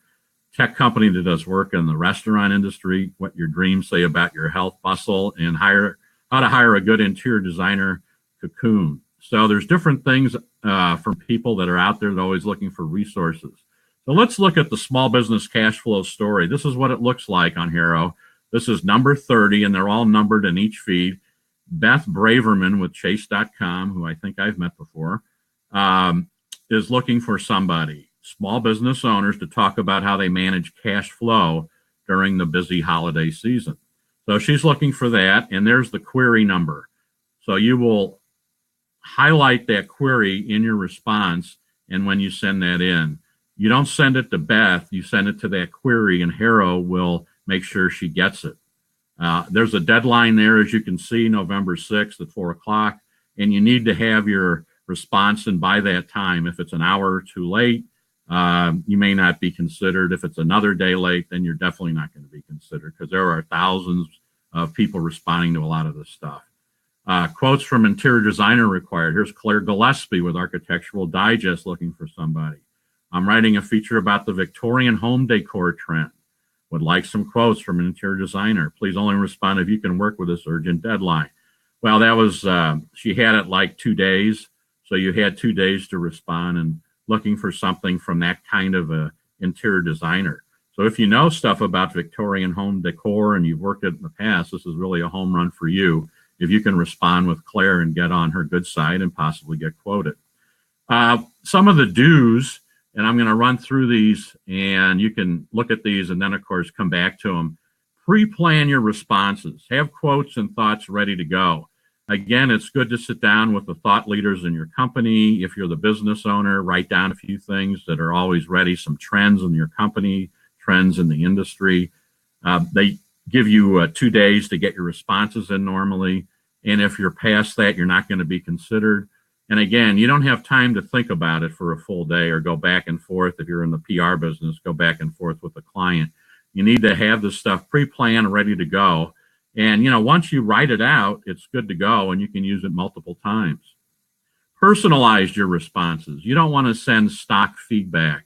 tech company that does work in the restaurant industry, what your dreams say about your health bustle, and how to hire a good interior designer, Cocoon. So there's different things from people that are out there that are always looking for resources. So let's look at the small business cash flow story. This is what it looks like on Harrow. This is number 30, and they're all numbered in each feed. Beth Braverman with Chase.com, who I think I've met before, is looking for somebody, small business owners, to talk about how they manage cash flow during the busy holiday season. So she's looking for that, and there's the query number. So you will highlight that query in your response, and when you send that in, you don't send it to Beth, you send it to that query, and Harrow will make sure she gets it. There's a deadline there, as you can see, November 6th at 4 o'clock, and you need to have your response in by that time. If it's an hour or two late, you may not be considered. If it's another day late, then you're definitely not going to be considered, because there are thousands of people responding to a lot of this stuff. Quotes from interior designer required. Here's Claire Gillespie with Architectural Digest looking for somebody. I'm writing a feature about the Victorian home decor trend. Would like some quotes from an interior designer. Please only respond if you can work with this urgent deadline. Well, that was, she had it like 2 days. So you had 2 days to respond, and looking for something from that kind of a interior designer. So if you know stuff about Victorian home decor and you've worked it in the past, this is really a home run for you if you can respond with Claire and get on her good side and possibly get quoted. Some of the do's, and I'm going to run through these, and you can look at these and then, of course, come back to them. Pre-plan your responses. Have quotes and thoughts ready to go. Again, it's good to sit down with the thought leaders in your company. If you're the business owner, write down a few things that are always ready, some trends in your company, trends in the industry. They give you 2 days to get your responses in normally. And if you're past that, you're not going to be considered. And again, you don't have time to think about it for a full day or go back and forth. If you're in the PR business, go back and forth with the client. You need to have this stuff pre-planned, ready to go. And, once you write it out, it's good to go, and you can use it multiple times. Personalize your responses. You don't want to send stock feedback.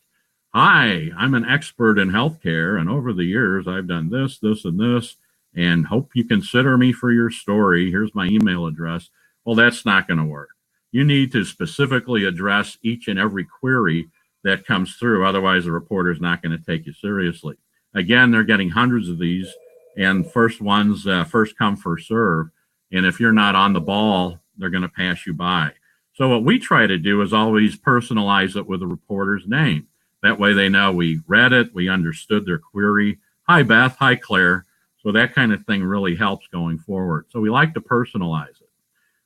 Hi, I'm an expert in healthcare, and over the years, I've done this, this, and this, and hope you consider me for your story. Here's my email address. Well, that's not going to work. You need to specifically address each and every query that comes through. Otherwise, the reporter's not going to take you seriously. Again, they're getting hundreds of these, and first ones, first come, first serve. And if you're not on the ball, they're going to pass you by. So what we try to do is always personalize it with the reporter's name. That way they know we read it, we understood their query. Hi, Beth. Hi, Claire. So that kind of thing really helps going forward. So we like to personalize it.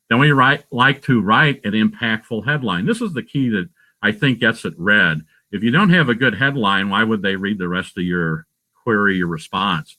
Then we like to write an impactful headline. This is the key that I think gets it read. If you don't have a good headline, why would they read the rest of your query, your response?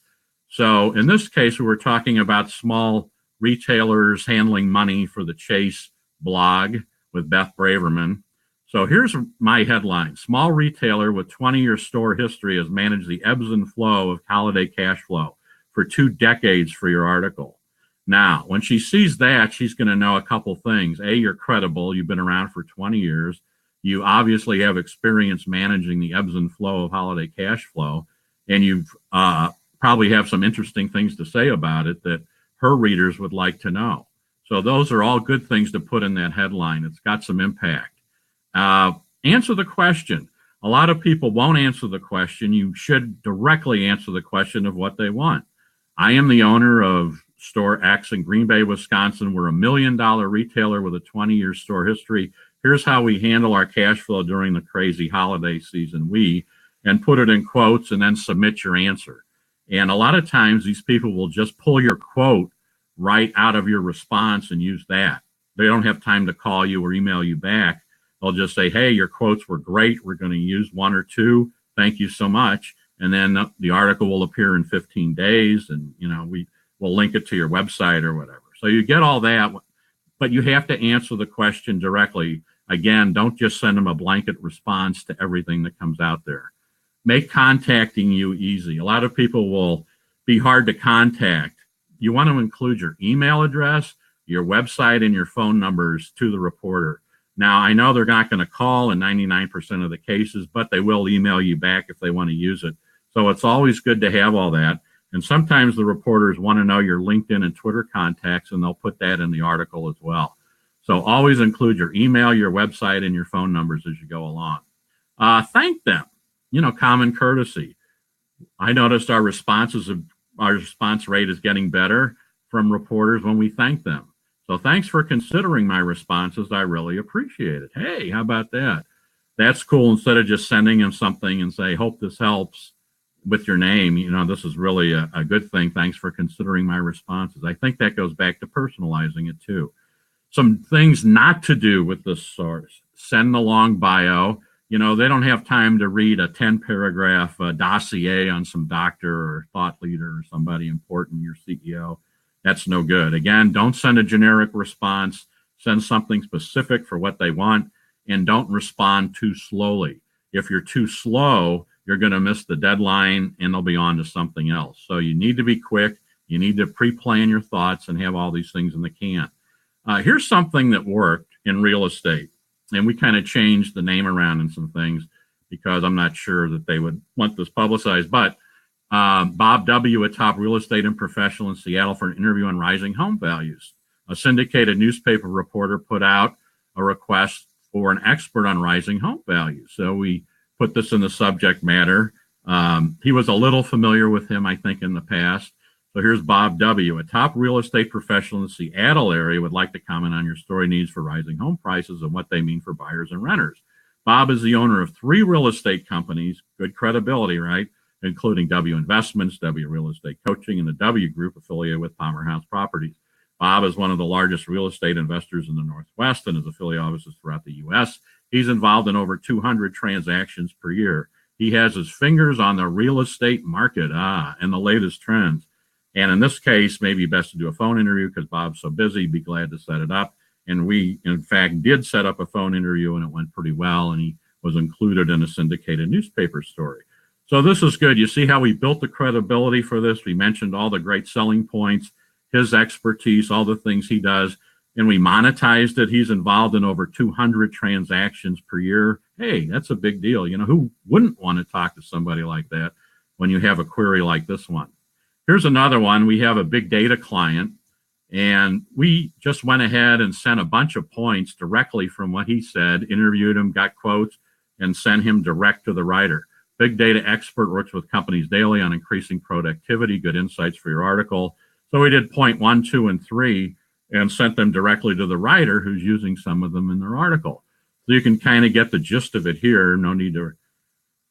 So in this case, we were talking about small retailers handling money for the Chase blog with Beth Braverman. So here's my headline. Small retailer with 20-year store history has managed the ebbs and flow of holiday cash flow for 2 decades for your article. Now, when she sees that, she's going to know a couple things. A, you're credible. You've been around for 20 years. You obviously have experience managing the ebbs and flow of holiday cash flow, and you've probably have some interesting things to say about it that her readers would like to know. So those are all good things to put in that headline. It's got some impact. Answer the question. A lot of people won't answer the question. You should directly answer the question of what they want. I am the owner of Store X in Green Bay, Wisconsin. We're $1 million retailer with a 20-year store history. Here's how we handle our cash flow during the crazy holiday season. And put it in quotes and then submit your answer. And a lot of times these people will just pull your quote right out of your response and use that. They don't have time to call you or email you back. They'll just say, hey, your quotes were great. We're going to use 1 or 2. Thank you so much. And then the article will appear in 15 days. And, we will link it to your website or whatever. So you get all that, but you have to answer the question directly. Again, don't just send them a blanket response to everything that comes out there. Make contacting you easy. A lot of people will be hard to contact. You want to include your email address, your website, and your phone numbers to the reporter. Now, I know they're not going to call in 99% of the cases, but they will email you back if they want to use it. So it's always good to have all that. And sometimes the reporters want to know your LinkedIn and Twitter contacts, and they'll put that in the article as well. So always include your email, your website, and your phone numbers as you go along. Thank them. Common courtesy. I noticed our responses have our response rate is getting better from reporters when we thank them. So thanks for considering my responses. I really appreciate it. Hey, how about that? That's cool. Instead of just sending them something and say, hope this helps with your name, this is really a good thing. Thanks for considering my responses. I think that goes back to personalizing it too. Some things not to do with this source. Send the long bio. They don't have time to read a 10-paragraph dossier on some doctor or thought leader or somebody important, your CEO. That's no good. Again, don't send a generic response. Send something specific for what they want, and don't respond too slowly. If you're too slow, you're going to miss the deadline and they'll be on to something else. So you need to be quick. You need to pre-plan your thoughts and have all these things in the can. Here's something that worked in real estate. And we kind of changed the name around and some things because I'm not sure that they would want this publicized. But Bob W., a top real estate and professional in Seattle, for an interview on rising home values. A syndicated newspaper reporter put out a request for an expert on rising home values. So we put this in the subject matter. He was a little familiar with him, I think, in the past. So here's Bob W., a top real estate professional in the Seattle area, would like to comment on your story needs for rising home prices and what they mean for buyers and renters. Bob is the owner of 3 real estate companies, good credibility, right? Including W Investments, W Real Estate Coaching, and the W Group affiliated with Palmer House Properties. Bob is one of the largest real estate investors in the Northwest and has affiliate offices throughout the U.S. He's involved in over 200 transactions per year. He has his fingers on the real estate market and the latest trends. And in this case, maybe best to do a phone interview because Bob's so busy. Be glad to set it up. And we, in fact, did set up a phone interview, and it went pretty well. And he was included in a syndicated newspaper story. So this is good. You see how we built the credibility for this. We mentioned all the great selling points, his expertise, all the things he does. And we monetized it. He's involved in over 200 transactions per year. Hey, that's a big deal. Who wouldn't want to talk to somebody like that when you have a query like this one? Here's another one. We have a big data client, and we just went ahead and sent a bunch of points directly from what he said, interviewed him, got quotes, and sent him direct to the writer. Big data expert, works with companies daily on increasing productivity, good insights for your article. So we did point 1, 2, and 3 and sent them directly to the writer who's using some of them in their article. So you can kind of get the gist of it here. No need to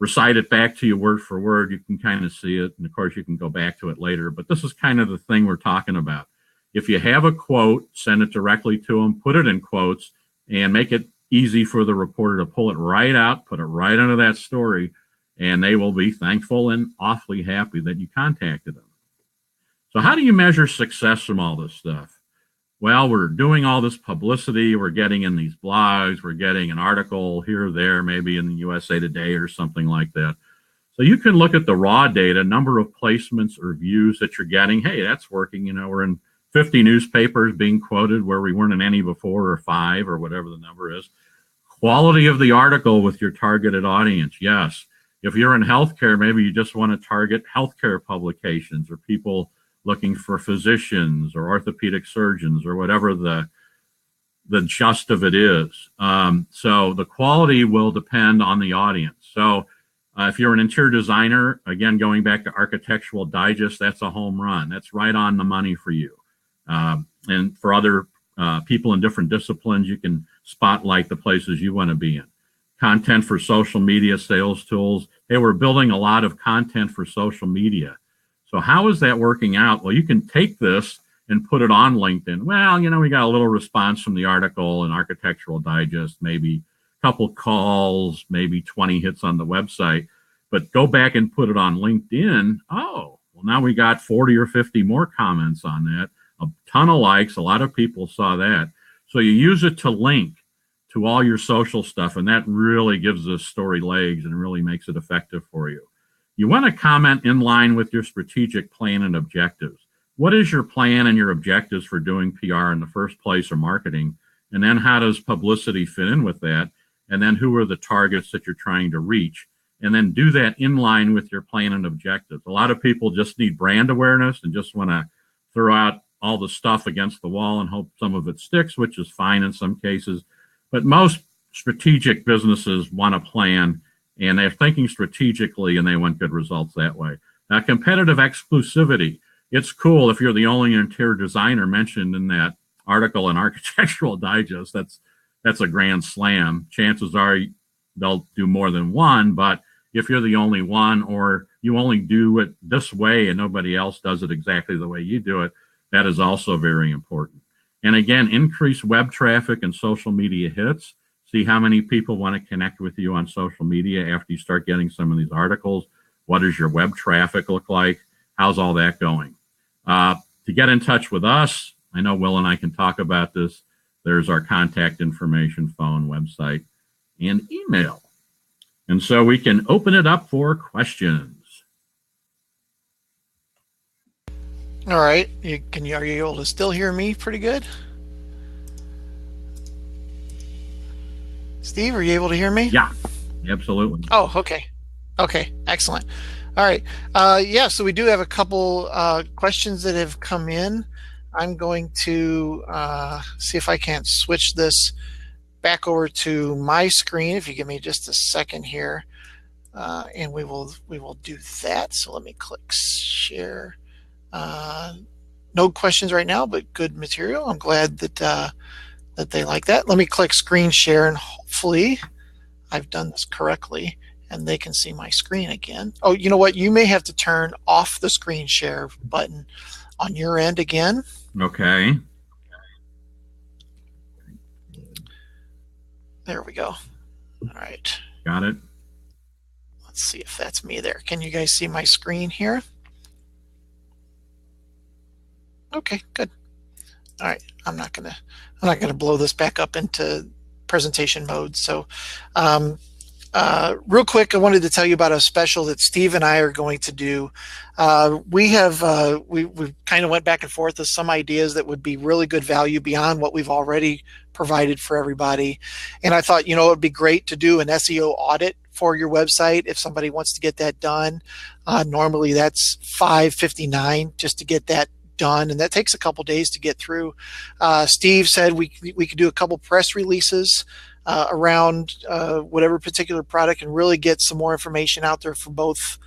recite it back to you word for word. You can kind of see it. And of course, you can go back to it later. But this is kind of the thing we're talking about. If you have a quote, send it directly to them, put it in quotes, and make it easy for the reporter to pull it right out, put it right under that story, and they will be thankful and awfully happy that you contacted them. So how do you measure success from all this stuff? Well, we're doing all this publicity. We're getting in these blogs. We're getting an article here or there, maybe in the USA Today or something like that. So you can look at the raw data, number of placements or views that you're getting. Hey, that's working. We're in 50 newspapers being quoted where we weren't in any before, or 5 or whatever the number is. Quality of the article with your targeted audience. Yes. If you're in healthcare, maybe you just want to target healthcare publications or people looking for physicians or orthopedic surgeons or whatever the gist of it is. So the quality will depend on the audience. So if you're an interior designer, again, going back to Architectural Digest, that's a home run. That's right on the money for you. And for other people in different disciplines, you can spotlight the places you want to be in. Content for social media, sales tools. Hey, we're building a lot of content for social media. So how is that working out? Well, you can take this and put it on LinkedIn. Well, we got a little response from the article in Architectural Digest, maybe a couple calls, maybe 20 hits on the website, but go back and put it on LinkedIn. Oh, well, now we got 40 or 50 more comments on that, a ton of likes. A lot of people saw that. So you use it to link to all your social stuff, and that really gives the story legs and really makes it effective for you. You want to comment in line with your strategic plan and objectives. What is your plan and your objectives for doing PR in the first place or marketing? And then how does publicity fit in with that? And then who are the targets that you're trying to reach? And then do that in line with your plan and objectives. A lot of people just need brand awareness and just want to throw out all the stuff against the wall and hope some of it sticks, which is fine in some cases. But most strategic businesses want a plan, and they're thinking strategically, and they want good results that way. Competitive exclusivity. It's cool if you're the only interior designer mentioned in that article in Architectural Digest. That's a grand slam. Chances are they'll do more than one, but if you're the only one, or you only do it this way and nobody else does it exactly the way you do it, that is also very important. And again, increase web traffic and social media hits. See how many people want to connect with you on social media after you start getting some of these articles. What does your web traffic look like? How's all that going? To get in touch with us, I know Will and I can talk about this. There's our contact information, phone, website, and email. And so we can open it up for questions. All right. Are you able to still hear me pretty good? Steve, are you able to hear me? Yeah, absolutely. Oh, okay. Okay, excellent. All right. Yeah, so we do have a couple questions that have come in. I'm going to see if I can't switch this back over to my screen. If you give me just a second here, and we will do that. So let me click share. No questions right now, but good material. I'm glad that that they like that. Let me click screen share, and hopefully I've done this correctly and they can see my screen again. Oh, you know what? You may have to turn off the screen share button on your end again. Okay. There we go. All right. Got it. Let's see if that's me there. Can you guys see my screen here? Okay, good. All right. I'm not gonna blow this back up into presentation mode. So real quick, I wanted to tell you about a special that Steve and I are going to do. We kind of went back and forth with some ideas that would be really good value beyond what we've already provided for everybody. And I thought, it would be great to do an SEO audit for your website if somebody wants to get that done. Normally that's $5.59 just to get that done, and that takes a couple days to get through. Steve said we could do a couple press releases around whatever particular product and really get some more information out there for both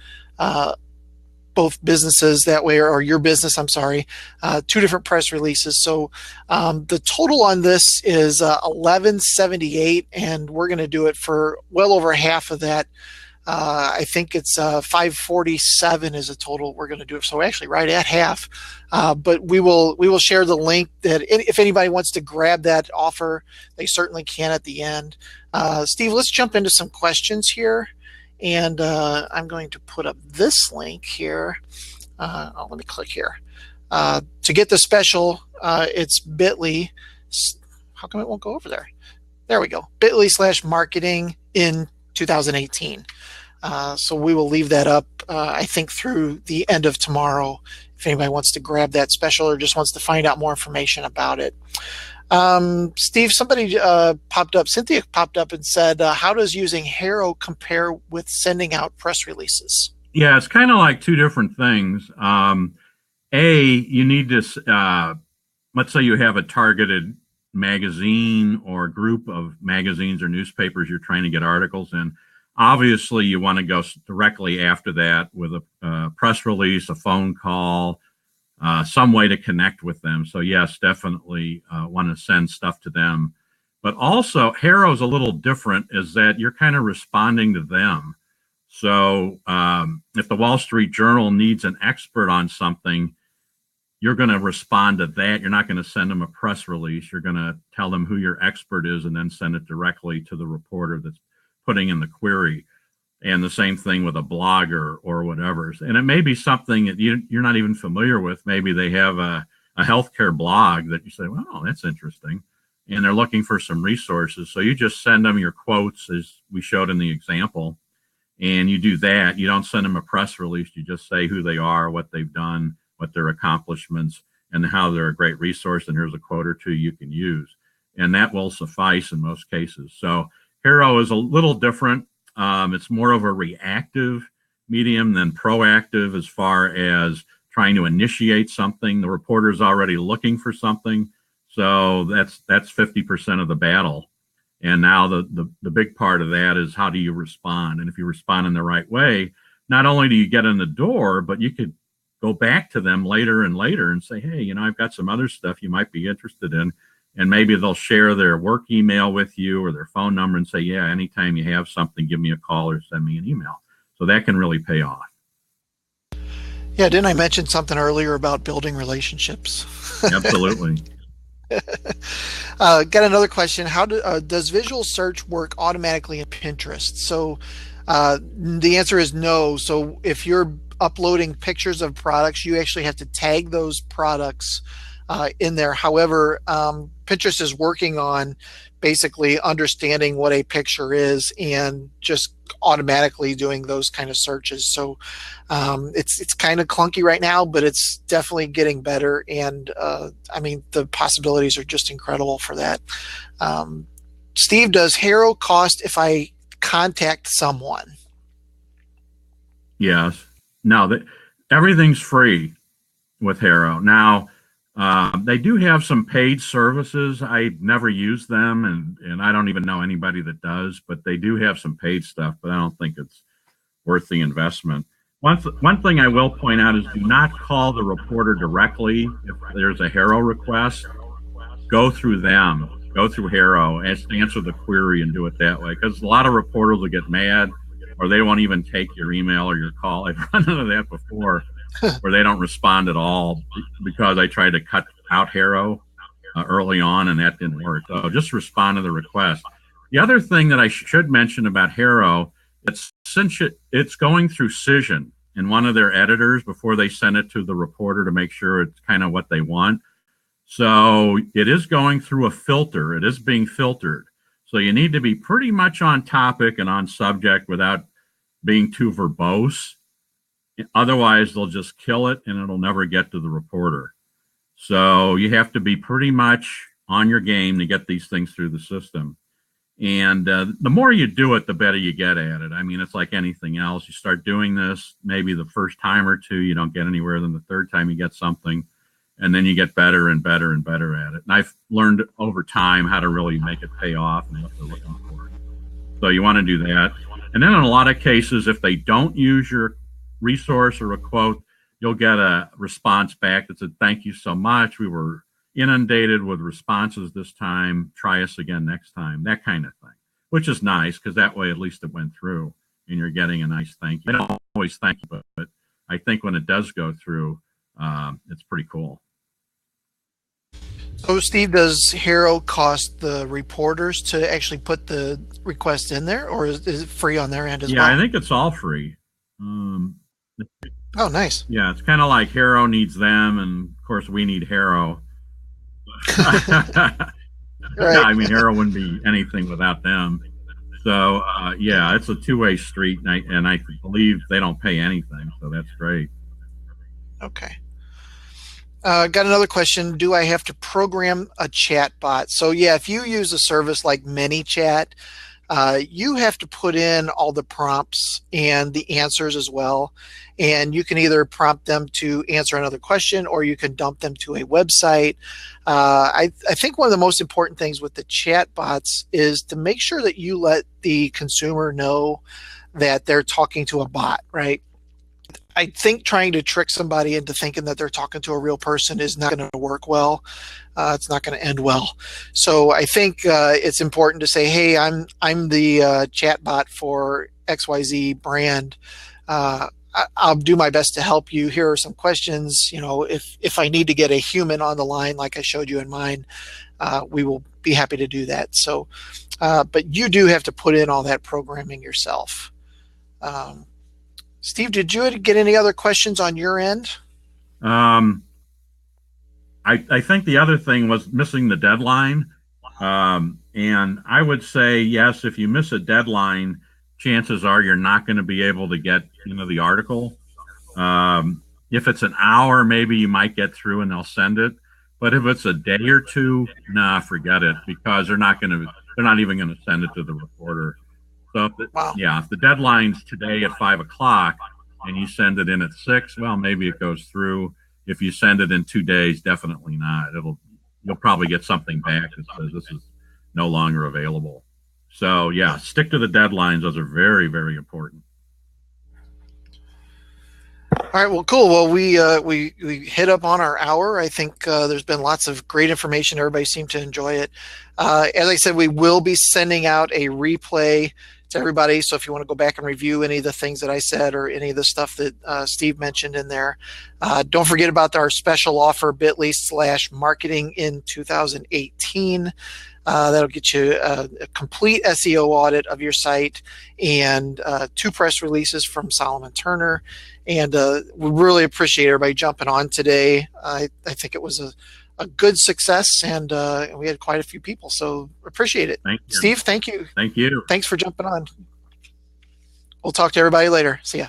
businesses that way, or your business, I'm sorry, 2 different press releases. So the total on this is $11.78, and we're going to do it for well over half of that. I think it's $5.47 is a total we're going to do it. So actually right at half. But we will share the link that if anybody wants to grab that offer, they certainly can at the end. Steve, let's jump into some questions here. And I'm going to put up this link here. Let me click here. To get the special, it's bit.ly. How come it won't go over there? There we go. bit.ly/marketing in 2018. So we will leave that up, I think, through the end of tomorrow if anybody wants to grab that special or just wants to find out more information about it. Steve, somebody popped up, Cynthia popped up and said, how does using Haro compare with sending out press releases? Yeah, it's kind of like 2 different things. You need to, let's say you have a targeted magazine or group of magazines or newspapers you're trying to get articles in. Obviously, you want to go directly after that with a press release, a phone call, some way to connect with them. So yes, definitely want to send stuff to them. But also, Haro's a little different, is that you're kind of responding to them. So if the Wall Street Journal needs an expert on something, you're going to respond to that. You're not going to send them a press release. You're going to tell them who your expert is and then send it directly to the reporter that's putting in the query. And the same thing with a blogger or whatever. And it may be something that you're not even familiar with. Maybe they have a healthcare blog that you say, well, that's interesting. And they're looking for some resources. So you just send them your quotes, as we showed in the example, and you do that. You don't send them a press release. You just say who they are, what they've done, what their accomplishments, and how they're a great resource. And here's a quote or 2 you can use. And that will suffice in most cases. So Haro is a little different. It's more of a reactive medium than proactive as far as trying to initiate something. The reporter's already looking for something. So that's 50% of the battle. And now the big part of that is how do you respond? And if you respond in the right way, not only do you get in the door, but you could go back to them later and later and say, hey, I've got some other stuff you might be interested in. And maybe they'll share their work email with you or their phone number and say, yeah, anytime you have something, give me a call or send me an email. So that can really pay off. Yeah, didn't I mention something earlier about building relationships? Absolutely. Got another question. How does visual search work automatically in Pinterest? So the answer is no. So if you're uploading pictures of products, you actually have to tag those products in there. However, Pinterest is working on basically understanding what a picture is and just automatically doing those kind of searches. So it's kind of clunky right now, but it's definitely getting better. And I mean, the possibilities are just incredible for that. Steve, does Haro cost if I contact someone? Yes. No, everything's free with Haro. Now, they do have some paid services. I never use them, and I don't even know anybody that does, but they do have some paid stuff, but I don't think it's worth the investment. One thing I will point out is do not call the reporter directly if there's a Haro request. Go through them. Go through Haro, answer the query, and do it that way. Because a lot of reporters will get mad, or they won't even take your email or your call. I've run into that before, where they don't respond at all because I tried to cut out Haro early on, and that didn't work. So just respond to the request. The other thing that I should mention about Haro, since it's going through Cision in one of their editors before they send it to the reporter to make sure it's kind of what they want. So it is going through a filter. It is being filtered. So you need to be pretty much on topic and on subject without being too verbose. Otherwise, they'll just kill it and it'll never get to the reporter. So you have to be pretty much on your game to get these things through the system. And the more you do it, the better you get at it. I mean, it's like anything else. You start doing this, maybe the first time or two, you don't get anywhere. Then the third time you get something, and then you get better and better and better at it. And I've learned over time how to really make it pay off and what they're looking for. So you want to do that. And then in a lot of cases, if they don't use your resource or a quote, you'll get a response back that said, thank you so much. We were inundated with responses this time. Try us again next time. That kind of thing, which is nice because that way at least it went through and you're getting a nice thank you. I don't always thank you, but I think when it does go through, it's pretty cool. So, Steve, does Haro cost the reporters to actually put the request in there, or is it free on their end as well? Yeah, I think it's all free. Oh, nice. Yeah, it's kind of like Haro needs them, and of course we need Haro. Right. I mean, Haro wouldn't be anything without them. So yeah, it's a two-way street, and I believe they don't pay anything, so that's great. Okay. Got another question. Do I have to program a chat bot? So yeah, if you use a service like ManyChat, you have to put in all the prompts and the answers as well. And you can either prompt them to answer another question or you can dump them to a website. I think one of the most important things with the chat bots is to make sure that you let the consumer know that they're talking to a bot, right? I think trying to trick somebody into thinking that they're talking to a real person is not going to work well. It's not going to end well. So I think it's important to say, hey, I'm the chat bot for XYZ brand. I'll do my best to help you. Here are some questions. You know, if I need to get a human on the line, like I showed you in mine, we will be happy to do that. So, but you do have to put in all that programming yourself. Steve, did you get any other questions on your end? I think the other thing was missing the deadline. And I would say, yes, if you miss a deadline, chances are you're not going to be able to get into the article. If it's an hour, maybe you might get through and they'll send it. But if it's a day or two, nah, forget it, because they're not even going to send it to the reporter. So if the deadline's today at 5 o'clock and you send it in at 6, well, maybe it goes through. If you send it in 2 days, definitely not. You'll probably get something back that says this is no longer available. So yeah, stick to the deadlines. Those are very, very important. All right, well, cool. Well, we hit up on our hour. I think there's been lots of great information. Everybody seemed to enjoy it. As I said, we will be sending out a replay to everybody. So if you want to go back and review any of the things that I said or any of the stuff that Steve mentioned in there, don't forget about our special offer, bit.ly/marketing in 2018. That'll get you a complete SEO audit of your site and 2 press releases from Solomon Turner. And we really appreciate everybody jumping on today. I think it was a good success, and we had quite a few people, so appreciate it. Thank you. Steve, thank you. Thank you. Thanks for jumping on. We'll talk to everybody later. See ya.